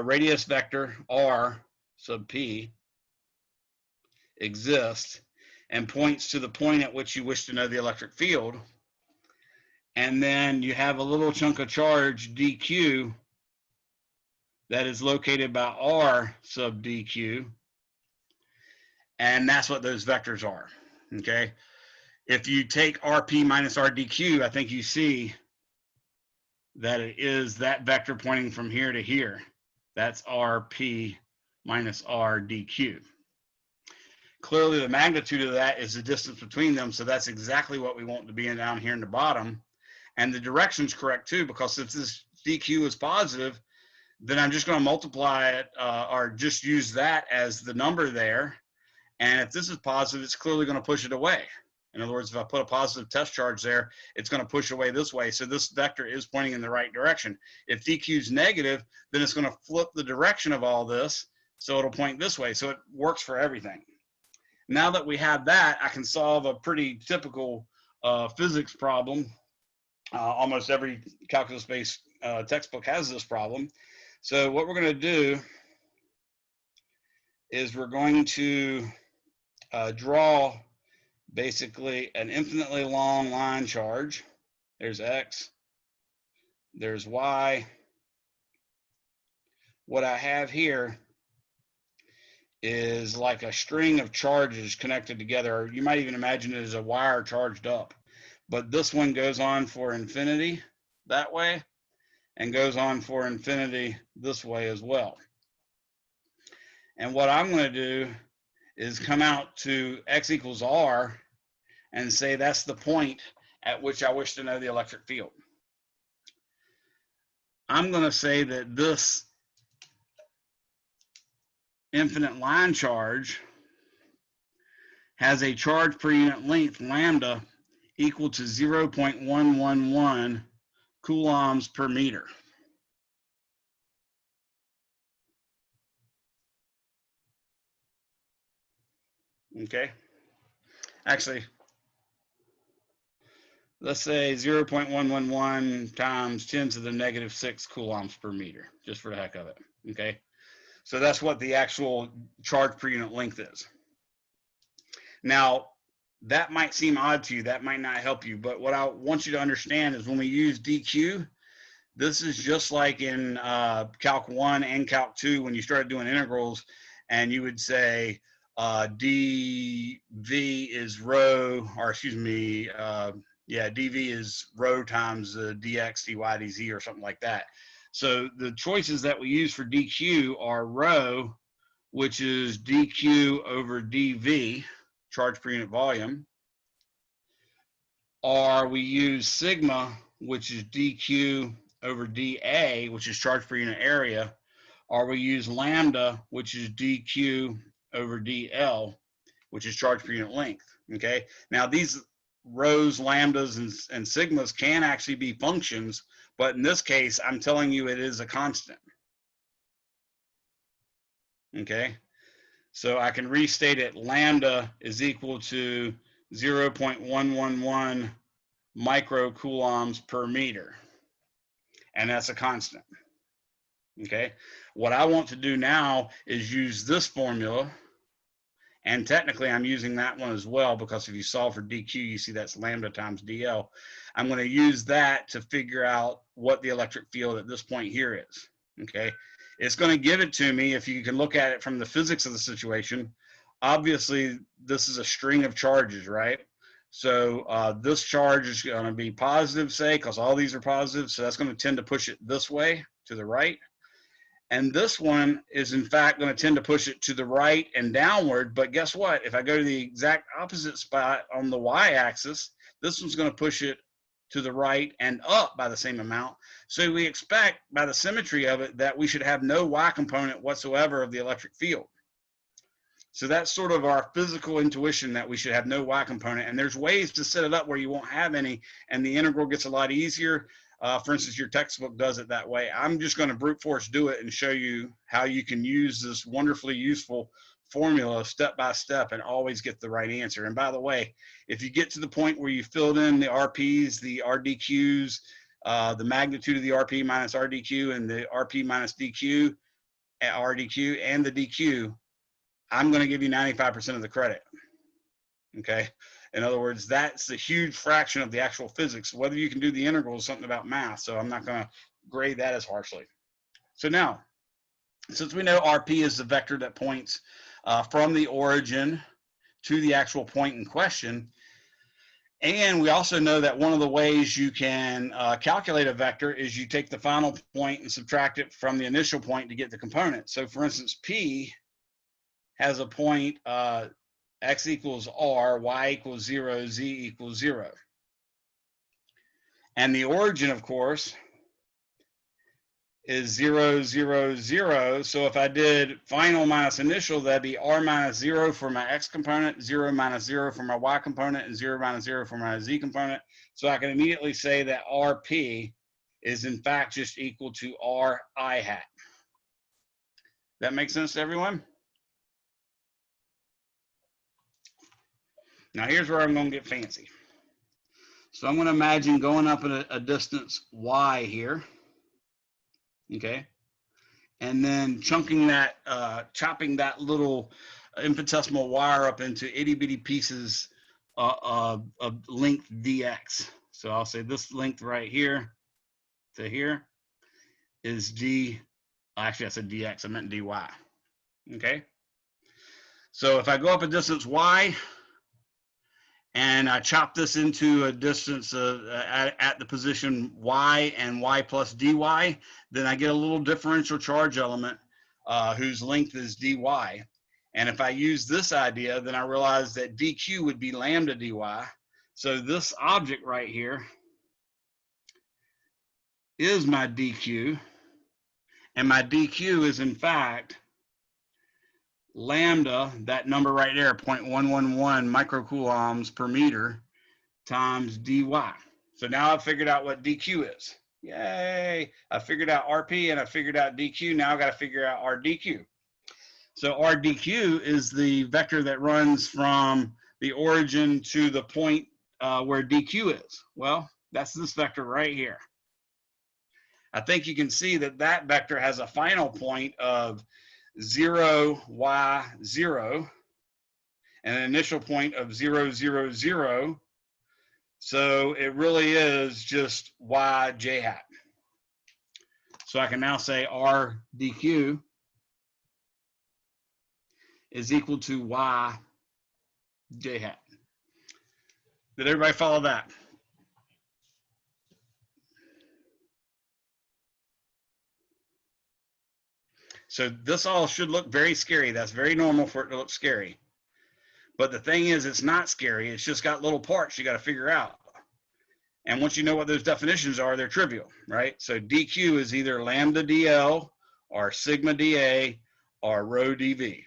radius vector R sub P exists and points to the point at which you wish to know the electric field. And then you have a little chunk of charge dq that is located by R sub dq, and that's what those vectors are, okay? If you take RP minus R dq, I think you see that it is that vector pointing from here to here. That's RP minus R dq. Clearly the magnitude of that is the distance between them, so that's exactly what we want to be in down here in the bottom. And the direction's correct too, because if this dq is positive, then I'm just going to multiply it or just use that as the number there. And if this is positive, it's clearly going to push it away. In other words, if I put a positive test charge there, it's going to push away this way. So this vector is pointing in the right direction. If DQ is negative, then it's going to flip the direction of all this, so it'll point this way. So it works for everything. Now that we have that, I can solve a pretty typical physics problem. Almost every calculus-based textbook has this problem. So what we're going to do is we're going to draw basically an infinitely long line charge. There's X, there's Y. What I have here is like a string of charges connected together. You might even imagine it as a wire charged up. But this one goes on for infinity that way and goes on for infinity this way as well. And what I'm going to do is come out to X equals R and say that's the point at which I wish to know the electric field. I'm going to say that this infinite line charge has a charge per unit length, lambda, equal to 0.111 coulombs per meter. Okay. Actually, let's say 0.111 times 10 to the negative 6 coulombs per meter, just for the heck of it. Okay. So that's what the actual charge per unit length is. Now, that might seem odd to you. That might not help you. But what I want you to understand is when we use DQ, this is just like in Calc 1 and Calc 2 when you started doing integrals, and you would say dV is rho, or excuse me, dV is rho times dx, dy, dz, or something like that. So the choices that we use for DQ are rho, which is dq over dV, charge per unit volume, or we use sigma, which is dq over dA, which is charge per unit area, or we use lambda, which is dq over dL, which is charge per unit length. Okay, now these rhos, lambdas, and sigmas can actually be functions, but in this case, I'm telling you it is a constant. Okay, so I can restate it. Lambda is equal to 0.111 microcoulombs per meter, and that's a constant. Okay, what I want to do now is use this formula, and technically I'm using that one as well, because if you solve for DQ, you see that's lambda times DL. I'm going to use that to figure out what the electric field at this point here is. Okay, it's going to give it to me. If you can look at it from the physics of the situation, obviously this is a string of charges, right? So this charge is going to be positive, say, because all these are positive, so that's going to tend to push it this way to the right. And this one is in fact going to tend to push it to the right and downward. But guess what? If I go to the exact opposite spot on the y-axis, this one's going to push it to the right and up by the same amount. So we expect, by the symmetry of it, that we should have no y component whatsoever of the electric field. So that's sort of our physical intuition, that we should have no y component. And there's ways to set it up where you won't have any, and the integral gets a lot easier. For instance, your textbook does it that way. I'm just going to brute force do it and show you how you can use this wonderfully useful formula step by step and always get the right answer. And by the way, if you get to the point where you filled in the RPs, the RDQs, the magnitude of the RP minus RDQ, and the RP minus DQ, RDQ, and the DQ, I'm going to give you 95% of the credit. Okay. In other words, that's a huge fraction of the actual physics. Whether you can do the integral is something about math, so I'm not going to grade that as harshly. So now, since we know RP is the vector that points from the origin to the actual point in question, and we also know that one of the ways you can calculate a vector is you take the final point and subtract it from the initial point to get the component. So for instance, P has a point x equals r, y equals 0, z equals 0. And the origin, of course, is 0, 0, 0. So if I did final minus initial, that'd be r minus 0 for my x component, 0 minus 0 for my y component, and 0 minus 0 for my z component. So I can immediately say that rp is in fact just equal to r I hat. That makes sense to everyone? Now here's where I'm going to get fancy. So I'm going to imagine going up at a distance y here, okay, and then chunking that, chopping that little infinitesimal wire up into itty bitty pieces of length dx. So I'll say this length right here to here is d. Actually, I said dx. I meant dy. Okay. So if I go up a distance y, and I chop this into a distance at the position y and y plus dy, then I get a little differential charge element whose length is dy. And if I use this idea, then I realize that dq would be lambda dy. So this object right here is my dq, and my dq is in fact lambda, that number right there, 0.111 microcoulombs per meter times dy. So now I've figured out what dq is. Yay! I figured out rp and I figured out dq. Now I've got to figure out rdq. So rdq is the vector that runs from the origin to the point where dq is. Well, that's this vector right here. I think you can see that that vector has a final point of 0, y, 0, and an initial point of 0, 0, 0. So it really is just y j hat. So I can now say r dq is equal to y j hat. Did everybody follow that? So this all should look very scary. That's very normal for it to look scary. But the thing is, it's not scary. It's just got little parts you got to figure out. And once you know what those definitions are, they're trivial, right? So dq is either lambda dl or sigma dA or rho dV.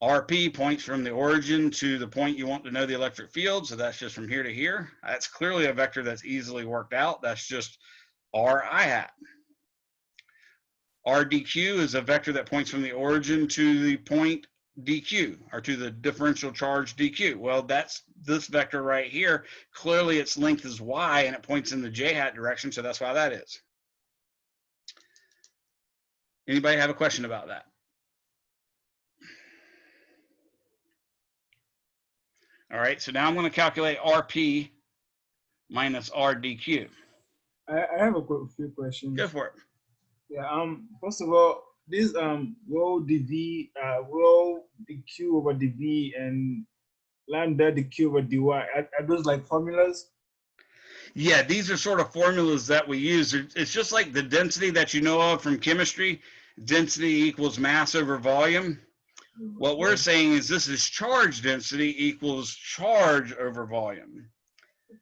RP points from the origin to the point you want to know the electric field. So that's just from here to here. That's clearly a vector that's easily worked out. That's just r I hat. rdq is a vector that points from the origin to the point dq, or to the differential charge dq. Well, that's this vector right here. Clearly its length is y and it points in the j hat direction, so that's why that is. Anybody have a question about that? All right, so now I'm going to calculate rp minus rdq. I have a few questions. Go for it. Yeah. First of all, this rho dv, rho dq over dv, and lambda dq over dy, are those like formulas? Yeah, these are sort of formulas that we use. It's just like the density that you know of from chemistry. Density equals mass over volume. What we're saying is this is charge density equals charge over volume.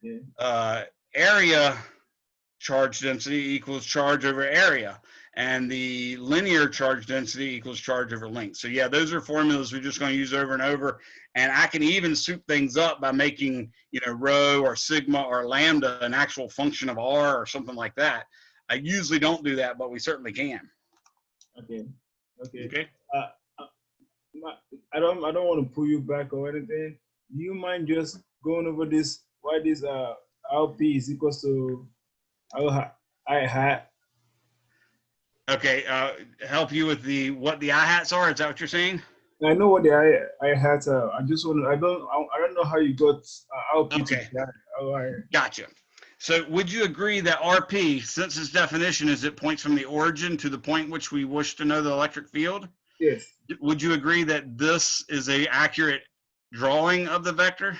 Okay. Area charge density equals charge over area. And the linear charge density equals charge over length. So yeah, those are formulas we're just going to use over and over. And I can even soup things up by making, you know, rho or sigma or lambda an actual function of r or something like that. I usually don't do that, but we certainly can. Okay. Okay. Okay. I don't want to pull you back or anything. Do you mind just going over this? Why this RP is equals to I hat? Okay, help you with what the I hats are. Is that what you're saying? I know what the I hats are. I just want to. I don't know how you got RP. Okay. All right. Gotcha. So would you agree that RP, since its definition is it points from the origin to the point which we wish to know the electric field? Yes. Would you agree that this is an accurate drawing of the vector?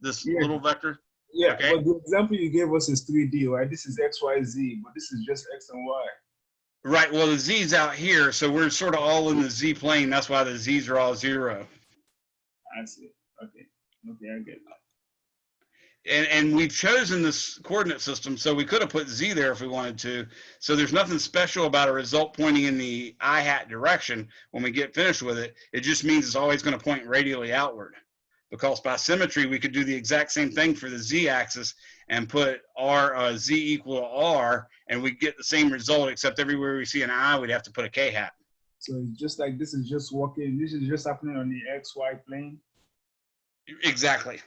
This little vector? Yeah. Okay. But the example you gave us is 3D, right? This is X, Y, Z, but this is just X and Y. Right. Well, the Z's out here, so we're sort of all in the Z plane. That's why the Z's are all 0. I see. Okay. Okay, I get that. And we've chosen this coordinate system, so we could have put z there if we wanted to. So there's nothing special about a result pointing in the I hat direction when we get finished with it. It just means it's always going to point radially outward. Because by symmetry, we could do the exact same thing for the z-axis and put z equal to r, and we get the same result, except everywhere we see an I, we'd have to put a k hat. So it's just like this is just working. This is just happening on the XY plane. Exactly.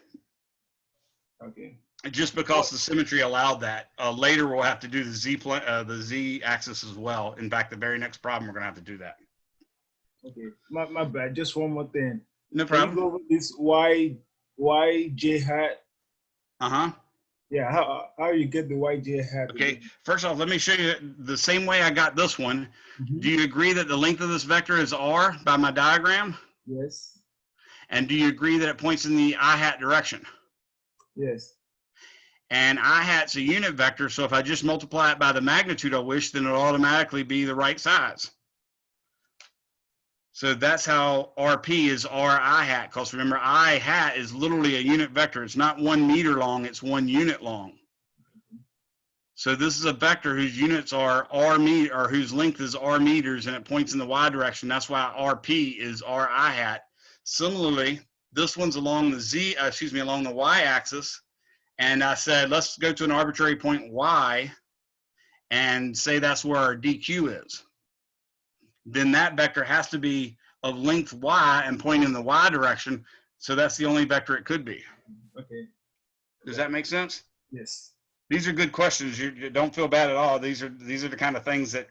Okay. Just because the symmetry allowed that. Later, we'll have to do the z-axis as well. In fact, the very next problem, we're going to have to do that. Okay. My bad. Just one more thing. No Can you problem. go over this YJ hat? Uh-huh. Yeah, how you get the YJ hat? Okay, first off, let me show you the same way I got this one. Mhm. Do you agree that the length of this vector is r by my diagram? Yes. And do you agree that it points in the I hat direction? Yes. And I hat's a unit vector, so if I just multiply it by the magnitude I wish, then it'll automatically be the right size. So that's how RP is R I hat, because remember, I hat is literally a unit vector. It's not 1 meter long, it's 1 unit long. So this is a vector whose units are r meter, or whose length is r meters, and it points in the y direction. That's why RP is R I hat. Similarly, this one's along the along the y axis, and I said let's go to an arbitrary point y, and say that's where our DQ is. Then that vector has to be of length y and point in the y direction. So that's the only vector it could be. Okay. Does that make sense? Yes. These are good questions. You don't feel bad at all. These are the kind of things that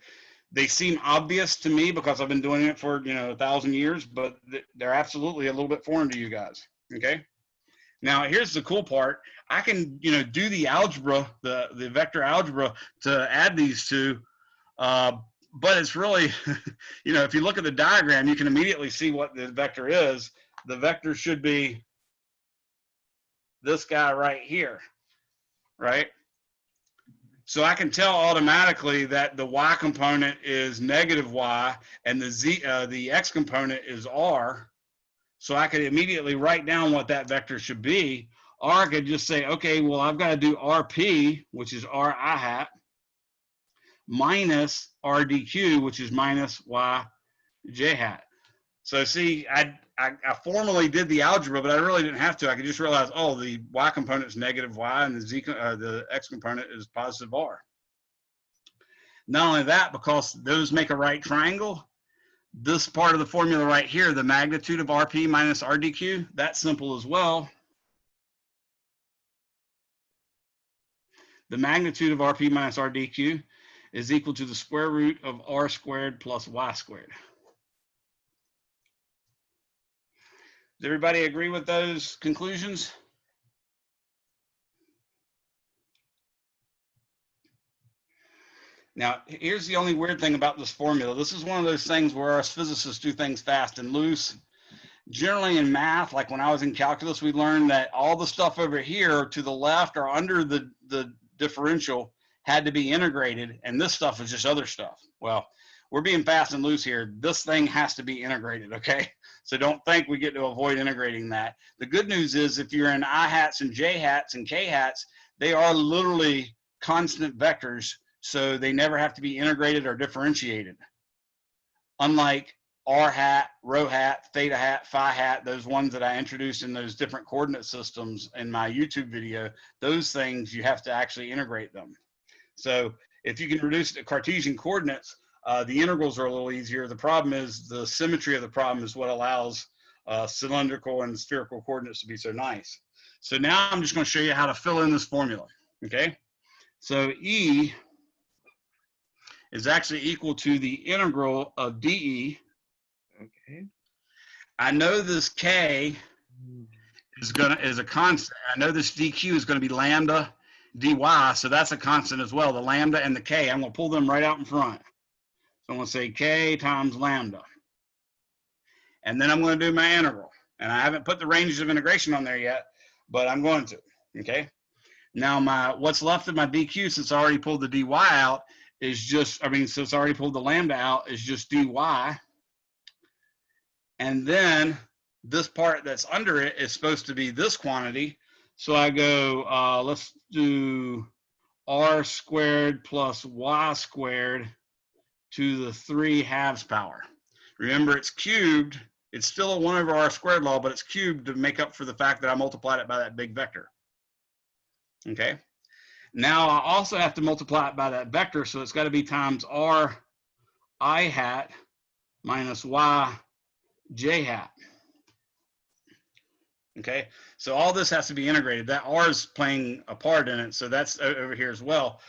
they seem obvious to me because I've been doing it for 1,000 years, but they're absolutely a little bit foreign to you guys. Okay. Now here's the cool part. I can do the algebra, the vector algebra to add these two. But it's really, if you look at the diagram, you can immediately see what the vector is. The vector should be this guy right here, right? So I can tell automatically that the y component is negative y and the x component is r. So I could immediately write down what that vector should be. Or I could just say, okay, well, I've got to do RP, which is R I hat, minus RDQ, which is minus YJ hat. So see, I formally did the algebra, but I really didn't have to. I could just realize, oh, the y component is negative y and the x component is positive r. Not only that, because those make a right triangle, this part of the formula right here, the magnitude of RP minus RDQ, that's simple as well. The magnitude of RP minus RDQ is equal to the square root of r squared plus y squared. Does everybody agree with those conclusions? Now, here's the only weird thing about this formula. This is one of those things where us physicists do things fast and loose. Generally in math, like when I was in calculus, we learned that all the stuff over here to the left or under the differential had to be integrated, and this stuff is just other stuff. Well, we're being fast and loose here. This thing has to be integrated, okay? So don't think we get to avoid integrating that. The good news is if you're in I hats and J hats and K hats, they are literally constant vectors, so they never have to be integrated or differentiated. Unlike R hat, rho hat, theta hat, phi hat, those ones that I introduced in those different coordinate systems in my YouTube video, those things you have to actually integrate them. So if you can reduce the Cartesian coordinates, the integrals are a little easier. The problem is the symmetry of the problem is what allows cylindrical and spherical coordinates to be so nice. So now I'm just going to show you how to fill in this formula, okay? So E is actually equal to the integral of dE. Okay. I know this K is a constant. I know this dQ is going to be lambda dy, so that's a constant as well. The lambda and the K, I'm going to pull them right out in front. So I'm going to say K times lambda. And then I'm going to do my integral. And I haven't put the ranges of integration on there yet, but I'm going to, okay? Now what's left of my dQ, since I already pulled the dy out, is just, since I already pulled the lambda out, is just dy. And then this part that's under it is supposed to be this quantity. So I go, let's do r squared plus y squared to the 3/2 power. Remember, it's cubed. It's still a 1/r squared law, but it's cubed to make up for the fact that I multiplied it by that big vector. Okay. Now I also have to multiply it by that vector, so it's got to be times r I hat minus y j hat. Okay, so all this has to be integrated. That r is playing a part in it, so that's over here as well.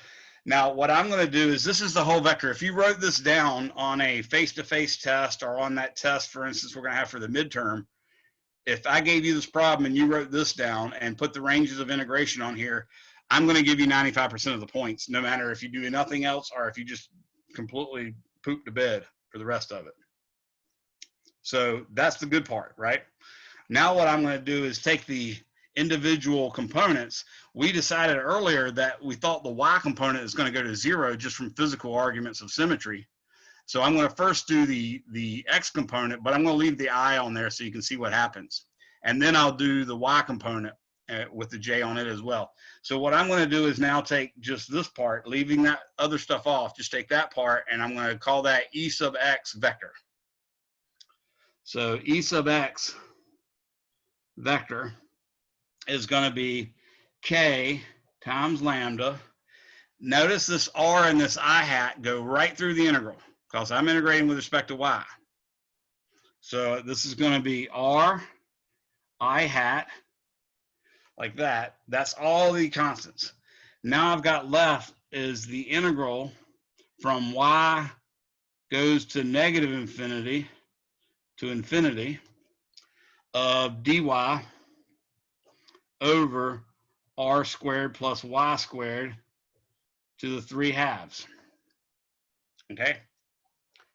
Now what I'm going to do is, this is the whole vector. If you wrote this down on a face-to-face test, or on that test, for instance, we're going to have for the midterm, if I gave you this problem and you wrote this down and put the ranges of integration on here, I'm going to give you 95% of the points, no matter if you do nothing else or if you just completely poop to bed for the rest of it. So that's the good part, right? Now what I'm going to do is take the individual components. We decided earlier that we thought the y component is going to go to 0 just from physical arguments of symmetry. So I'm going to first do the x component, but I'm going to leave the I on there so you can see what happens. And then I'll do the y component with the j on it as well. So what I'm going to do is now take just this part, leaving that other stuff off, just take that part, and I'm going to call that E sub x vector. So E sub x vector is going to be k times lambda. Notice this r and this I hat go right through the integral, because I'm integrating with respect to y. So this is going to be r I hat, like that. That's all the constants. Now I've got left is the integral from y goes to negative infinity to infinity of dy over r squared plus y squared to the 3/2. Okay,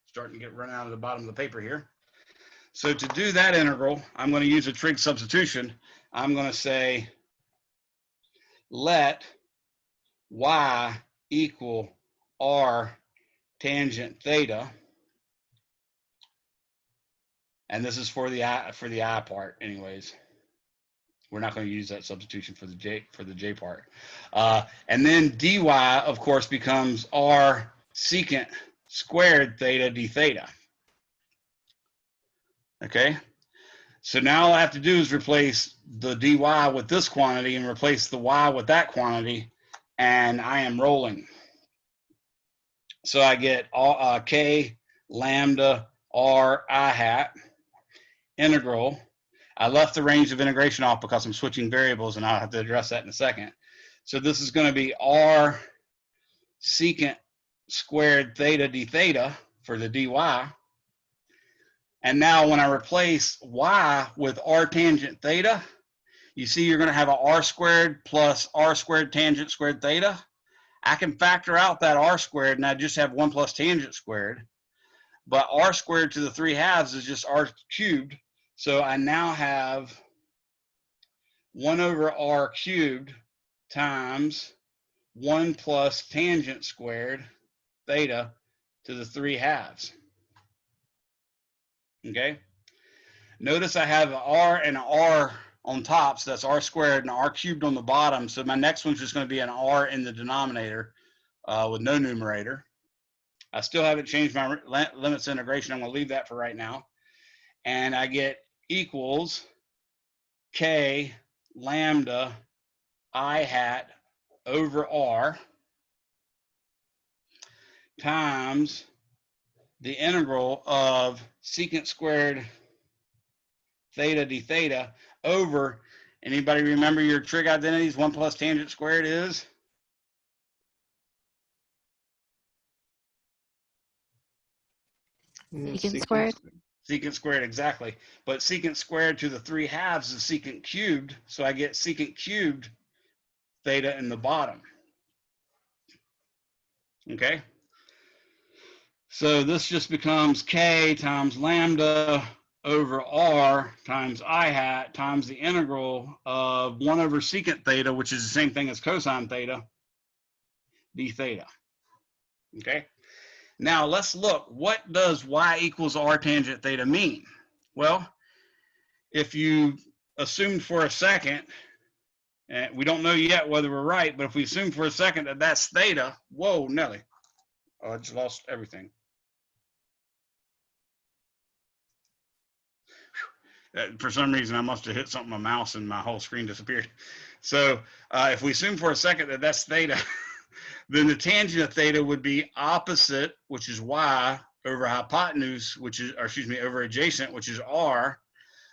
starting to get run out of the bottom of the paper here. So to do that integral, I'm going to use a trig substitution. I'm going to say let y equal r tangent theta, and this is for the I part anyways. We're not going to use that substitution for the j part. And then dy, of course, becomes r secant squared theta d theta. Okay, so now all I have to do is replace the dy with this quantity and replace the y with that quantity, and I am rolling. So I get k lambda r I hat integral. I left the range of integration off because I'm switching variables, and I'll have to address that in a second. So this is going to be r secant squared theta d theta for the dy. And now when I replace y with r tangent theta, you see you're going to have a r squared plus r squared tangent squared theta. I can factor out that r squared, and I just have 1 plus tangent squared. But r squared to the 3/2 is just r cubed. So I now have 1 over r cubed times 1 plus tangent squared theta to the 3/2. Okay. Notice I have an r and an r on top, so that's r squared, and r cubed on the bottom. So my next one's just going to be an r in the denominator with no numerator. I still haven't changed my limits of integration. I'm going to leave that for right now. And I get equals k lambda I hat over r times the integral of secant squared theta d theta over, anybody remember your trig identities? 1 plus tangent squared is? Secant squared. Secant squared, exactly. But secant squared to the 3/2 is secant cubed, so I get secant cubed theta in the bottom. Okay? So this just becomes k times lambda over r times I hat times the integral of 1 over secant theta, which is the same thing as cosine theta, d theta. Okay? Now let's look, what does y equals r tangent theta mean? Well, if you assumed for a second And we don't know yet whether we're right, but if we assume for a second that that's theta, whoa, Nelly. Oh, I just lost everything. For some reason, I must have hit something on my mouse and my whole screen disappeared. So if we assume for a second that that's theta, then the tangent of theta would be opposite, which is y, over hypotenuse, which is, or excuse me, over adjacent, which is r.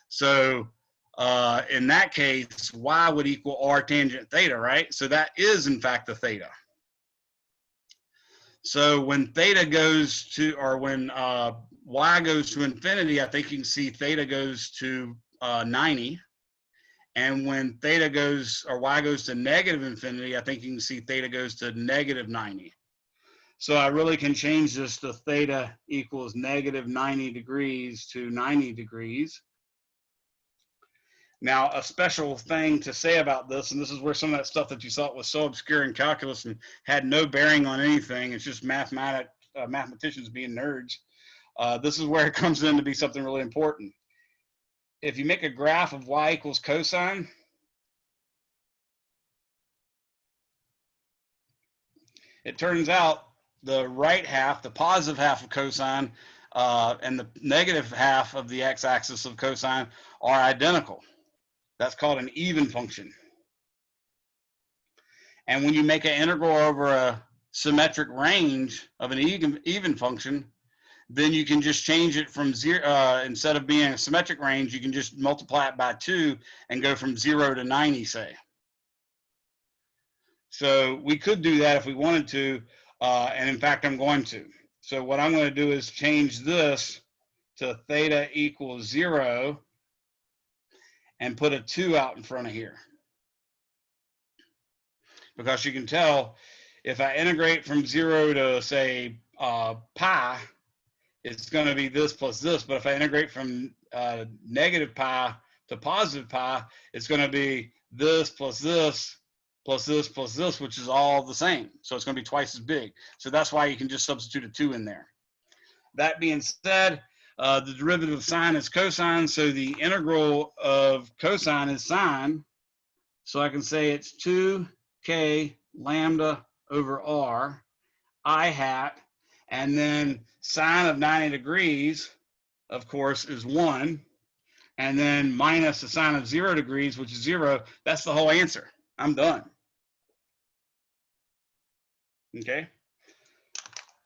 So in that case, y would equal r tangent theta, right? So that is, in fact, the theta. So when theta goes to, or when y goes to infinity, I think you can see theta goes to 90. And when theta goes, or y goes to negative infinity, I think you can see theta goes to negative 90. So I really can change this to theta equals negative 90 degrees to 90 degrees. Now, a special thing to say about this, and this is where some of that stuff that you thought was so obscure in calculus and had no bearing on anything, it's just mathematicians being nerds. This is where it comes in to be something really important. If you make a graph of y equals cosine, it turns out the right half, the positive half of cosine, and the negative half of the x-axis of cosine are identical. That's called an even function. And when you make an integral over a symmetric range of an even function, then you can just change it from zero, instead of being a symmetric range, you can just multiply it by 2 and go from 0 to 90, say. So we could do that if we wanted to, and in fact, I'm going to. So what I'm going to do is change this to theta equals 0 and put a 2 out in front of here. Because you can tell, if I integrate from 0 to, say, pi, it's going to be this plus this. But if I integrate from negative pi to positive pi, it's going to be this plus this plus this plus this, which is all the same. So it's going to be twice as big. So that's why you can just substitute a 2 in there. That being said, the derivative of sine is cosine. So the integral of cosine is sine. So I can say it's 2k lambda over r I hat. And then sine of 90 degrees, of course, is 1. And then minus the sine of 0 degrees, which is 0. That's the whole answer. I'm done. Okay.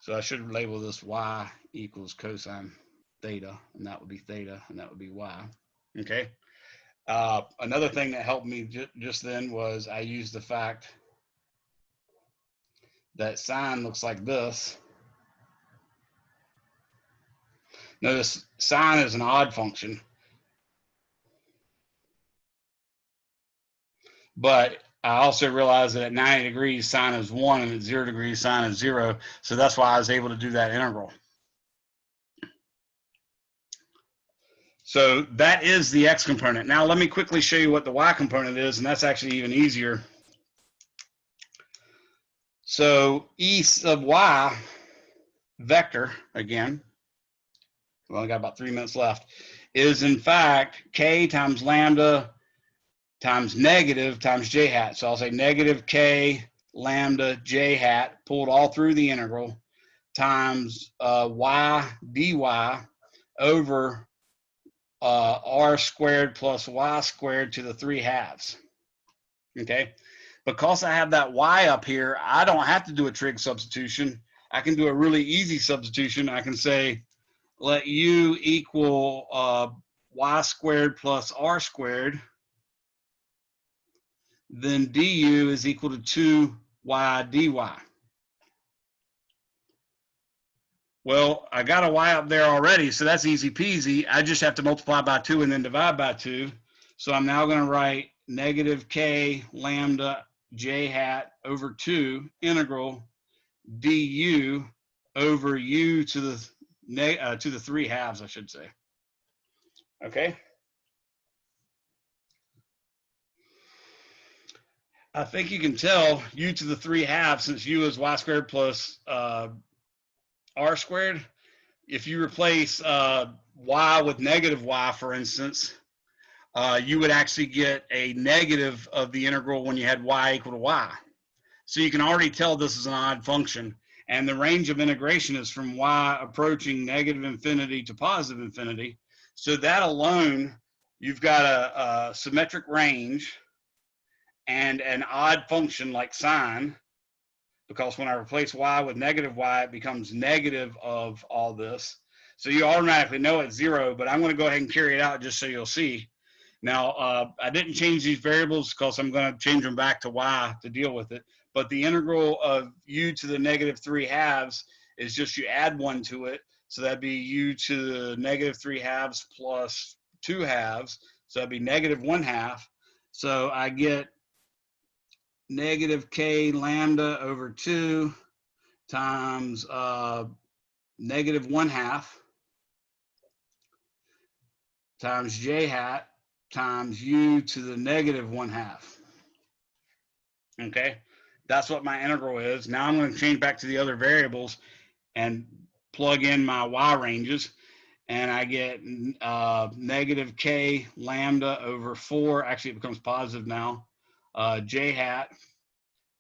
So I should label this y equals cosine theta, and that would be theta, and that would be y. Okay. Another thing that helped me just then was I used the fact that sine looks like this. Notice sine is an odd function, but I also realized that at 90 degrees sine is 1 and at 0 degrees sine is 0. So that's why I was able to do that integral. So that is the x component. Now let me quickly show you what the y component is, and that's actually even easier. So e sub y vector, again, we only got about 3 minutes left, is in fact k times lambda times negative times j hat. So I'll say negative k lambda j hat pulled all through the integral times y dy over r squared plus y squared to the 3 halves. Okay, because I have that y up here, I don't have to do a trig substitution. I can do a really easy substitution. I can say let u equal y squared plus r squared, then du is equal to 2y dy. Well, I got a y up there already, so that's easy peasy. I just have to multiply by 2 and then divide by 2. So I'm now going to write negative k lambda j hat over 2 integral du over u to the 3 halves, I should say. Okay. I think you can tell u to the 3 halves, since u is y squared plus r squared. If you replace y with negative y, for instance, you would actually get a negative of the integral when you had y equal to y. So you can already tell this is an odd function. And the range of integration is from y approaching negative infinity to positive infinity. So that alone, you've got a symmetric range and an odd function like sine, because when I replace y with negative y, it becomes negative of all this. So you automatically know it's 0, but I'm going to go ahead and carry it out just so you'll see. Now, I didn't change these variables because I'm going to change them back to y to deal with it. But the integral of u to the negative 3/2 is just you add 1 to it. So that'd be u to the negative 3/2 plus 2/2. So that'd be negative 1/2. So I get negative k lambda over 2 times negative 1/2 times j hat times u to the negative 1/2. Okay, that's what my integral is. Now I'm going to change back to the other variables and plug in my y ranges, and I get negative k lambda over 4. Actually, it becomes positive now. J hat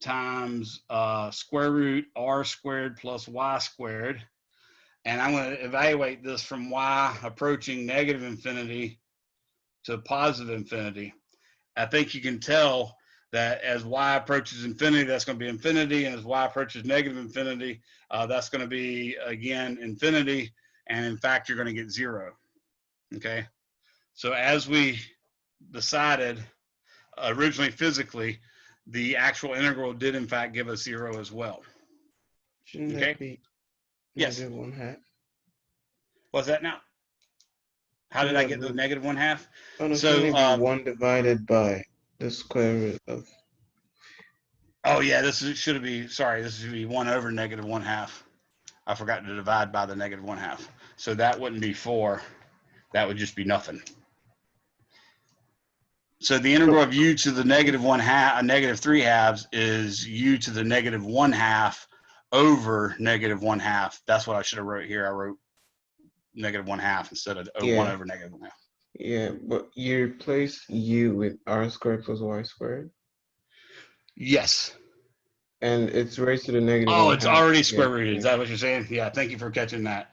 times square root r squared plus y squared. And I'm going to evaluate this from y approaching negative infinity to positive infinity. I think you can tell that as y approaches infinity, that's going to be infinity. And as y approaches negative infinity, that's going to be, again, infinity. And in fact, you're going to get 0. Okay. So as we decided originally physically, the actual integral did in fact give us 0 as well. Shouldn't Okay. that be Yes. negative 1/2? What's that now? How did I get the negative 1/2? Oh, no, So, shouldn't it be 1 divided by the square root of... Oh yeah, this should be, sorry, this should be 1 over negative 1/2. I forgot to divide by the negative 1/2. So that wouldn't be 4. That would just be nothing. So the integral of u to the negative 1/2, negative 3/2 is u to the negative 1/2 over negative 1/2. That's what I should have wrote here. I wrote negative 1/2 instead of 1 over negative 1/2. Yeah, but you replace u with r squared plus y squared? Yes. And it's raised to the negative 1/2. Oh, it's already square rooted. Is that what you're saying? Yeah, thank you for catching that.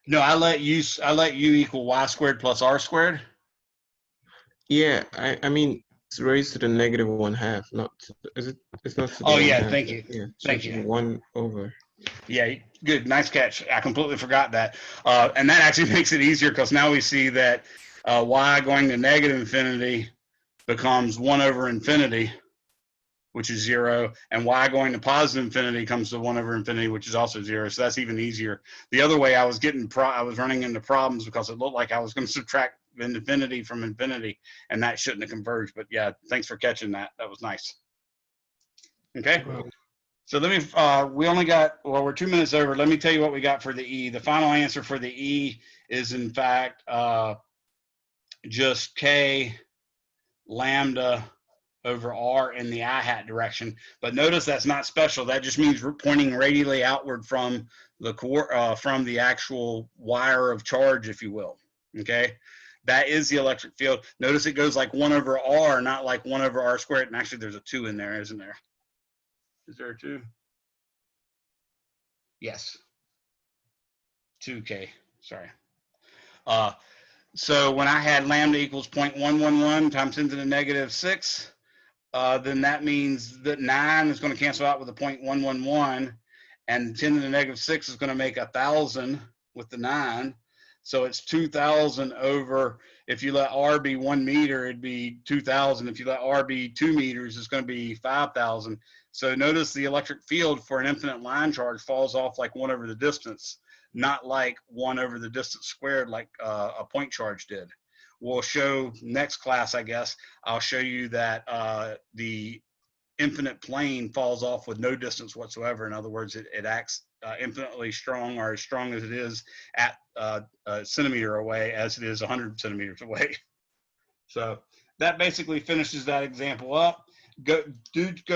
No, I let u equal y squared plus r squared. Yeah, I mean, it's raised to the negative 1/2, not to, is it? It's not to the Oh yeah, 1/2. thank you. Yeah, so Thank it's you. 1 over. Yeah, good, nice catch. I completely forgot that, and that actually makes it easier because now we see that y going to negative infinity becomes 1 over infinity, which is 0, and y going to positive infinity comes to 1 over infinity, which is also 0. So that's even easier. The other way I was running into problems because it looked like I was going to subtract infinity from infinity, and that shouldn't have converged. But yeah, thanks for catching that. That was nice. Okay. So let me, we only got, well, we're 2 minutes over. Let me tell you what we got for the E. The final answer for the E is in fact just K lambda over R in the I hat direction. But notice that's not special. That just means we're pointing radially outward from the actual wire of charge, if you will. Okay. That is the electric field. Notice it goes like 1 over R, not like 1 over R squared. And actually there's a 2 in there, isn't there? Is there a 2? Yes. 2K, sorry. So when I had lambda equals 0.111 times 10 to the negative 6, then that means that 9 is going to cancel out with the 0.111, and 10 to the negative 6 is going to make 1,000 with the 9. So it's 2,000 over, if you let R be 1 meter, it'd be 2,000. If you let R be 2 meters, it's going to be 5,000. So notice the electric field for an infinite line charge falls off like 1 over the distance, not like 1 over the distance squared like a point charge did. We'll show next class, I guess, I'll show you that the infinite plane falls off with no distance whatsoever. In other words, it acts infinitely strong, or as strong as it is at a centimeter away as it is 100 centimeters away. So that basically finishes that example up. go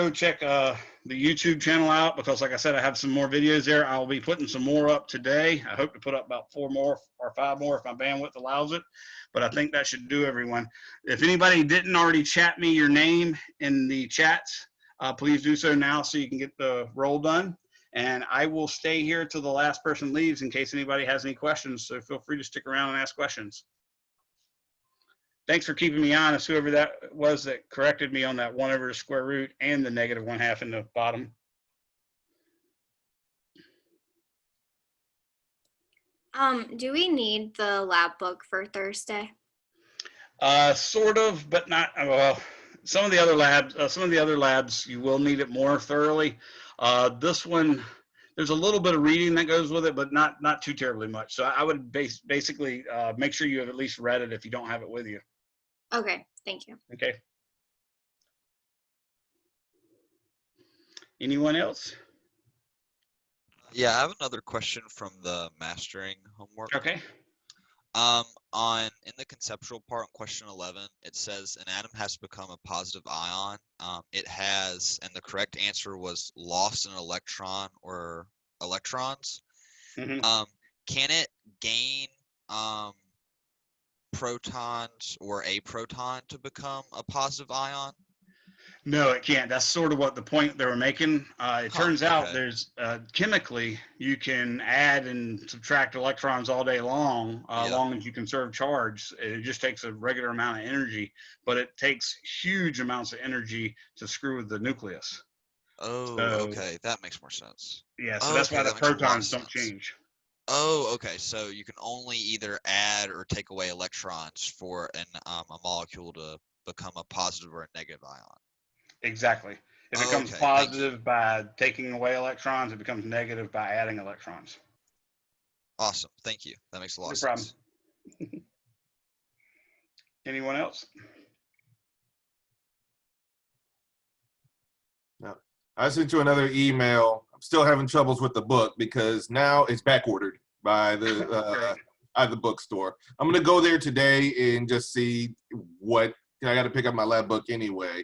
check the YouTube channel out, because like I said, I have some more videos there. I'll be putting some more up today. I hope to put up about 4 more or 5 more if my bandwidth allows it, but I think that should do, everyone. If anybody didn't already chat me your name in the chats, please do so now so you can get the roll done. And I will stay here till the last person leaves in case anybody has any questions, so feel free to stick around and ask questions. Thanks for keeping me honest, whoever that was that corrected me on that 1 over the square root and the -1/2 in the bottom. Do we need the lab book for Thursday? Sort of, but not. Well, some of the other labs, you will need it more thoroughly. This one, there's a little bit of reading that goes with it, but not too terribly much. So I would basically make sure you have at least read it if you don't have it with you. Okay, thank you. Okay. Anyone else? Yeah, I have another question from the mastering homework. Okay. In the conceptual part, on question 11, it says an atom has to become a positive ion. It has, and the correct answer was lost an electron or electrons. Mm-hmm. Can it gain protons or a proton to become a positive ion? No, it can't. That's sort of what the point they were making. It turns out there's chemically, you can add and subtract electrons all day long, as long as you conserve charge. It just takes a regular amount of energy, but it takes huge amounts of energy to screw with the nucleus. Oh, so, okay. That makes more sense. Yeah, so that's why the protons don't change. Oh, okay. So you can only either add or take away electrons for a molecule to become a positive or a negative ion. Exactly. It becomes positive by taking away electrons. It becomes negative by adding electrons. Awesome. Thank you. That makes a lot of sense. Anyone else? No. I sent you another email. I'm still having troubles with the book because now it's back ordered by the at the bookstore. I'm gonna go there today and just see what I got to pick up my lab book anyway.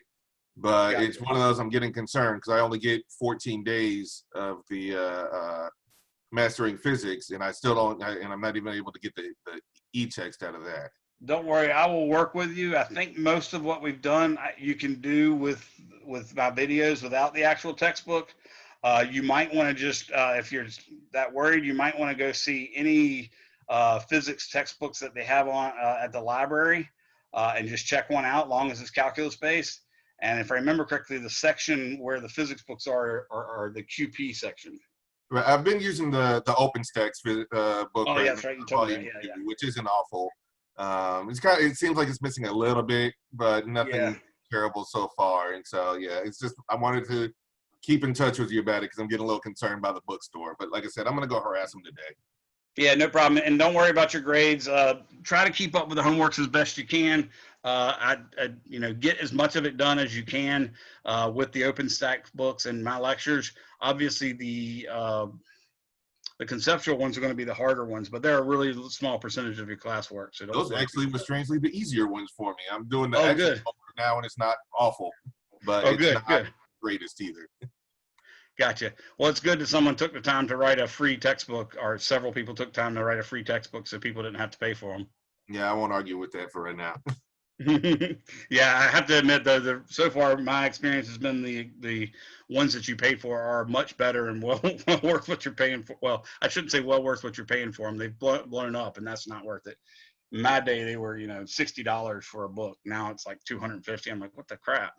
But it's one of those I'm getting concerned because I only get 14 days of the mastering physics, and I still don't, and I'm not even able to get the e-text out of that. Don't worry, I will work with you. I think most of what we've done you can do with my videos without the actual textbook. You might want to just, if you're that worried, you might want to go see any physics textbooks that they have on at the library and just check one out, long as it's calculus based. And if I remember correctly, the section where the physics books are the QP section. Right. I've been using the OpenStax book. Oh, yeah, that's right. You told me that. Yeah. Which isn't awful. It seems like it's missing a little bit, but nothing terrible so far. And so, yeah, it's just I wanted to keep in touch with you about it because I'm getting a little concerned by the bookstore. But like I said, I'm going to go harass them today. Yeah, no problem. And don't worry about your grades. Try to keep up with the homeworks as best you can. Get as much of it done as you can with the OpenStax books and my lectures. Obviously, the conceptual ones are going to be the harder ones, but they're a really small percentage of your classwork. So those actually were strangely the easier ones for me. I'm doing the actual now, and it's not awful, but it's not greatest either. Gotcha. Well, it's good that someone took the time to write a free textbook, or several people took time to write a free textbook so people didn't have to pay for them. Yeah, I won't argue with that for right now. Yeah, I have to admit, though, so far my experience has been the ones that you pay for are much better and well worth what you're paying for. Well, I shouldn't say well worth what you're paying for them. They've blown up, and that's not worth it. In my day, they were $60 for a book. Now it's like $250. I'm like, what the crap?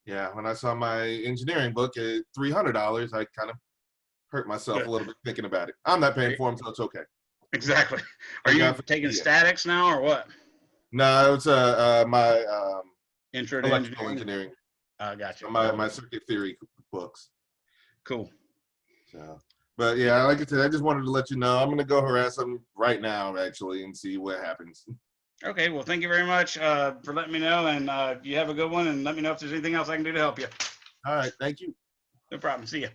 Yeah, when I saw my engineering book at $300, I kind of hurt myself a little bit thinking about it. I'm not paying for them, so it's okay. Exactly. Are you taking statics now or what? No, it's my intro to electrical engineering. Gotcha. So my circuit theory books. Cool. So, but yeah, like I said, I just wanted to let you know I'm going to go harass them right now, actually, and see what happens. Okay, well, thank you very much for letting me know, and you have a good one, and let me know if there's anything else I can do to help you. All right, thank you. No problem. See ya.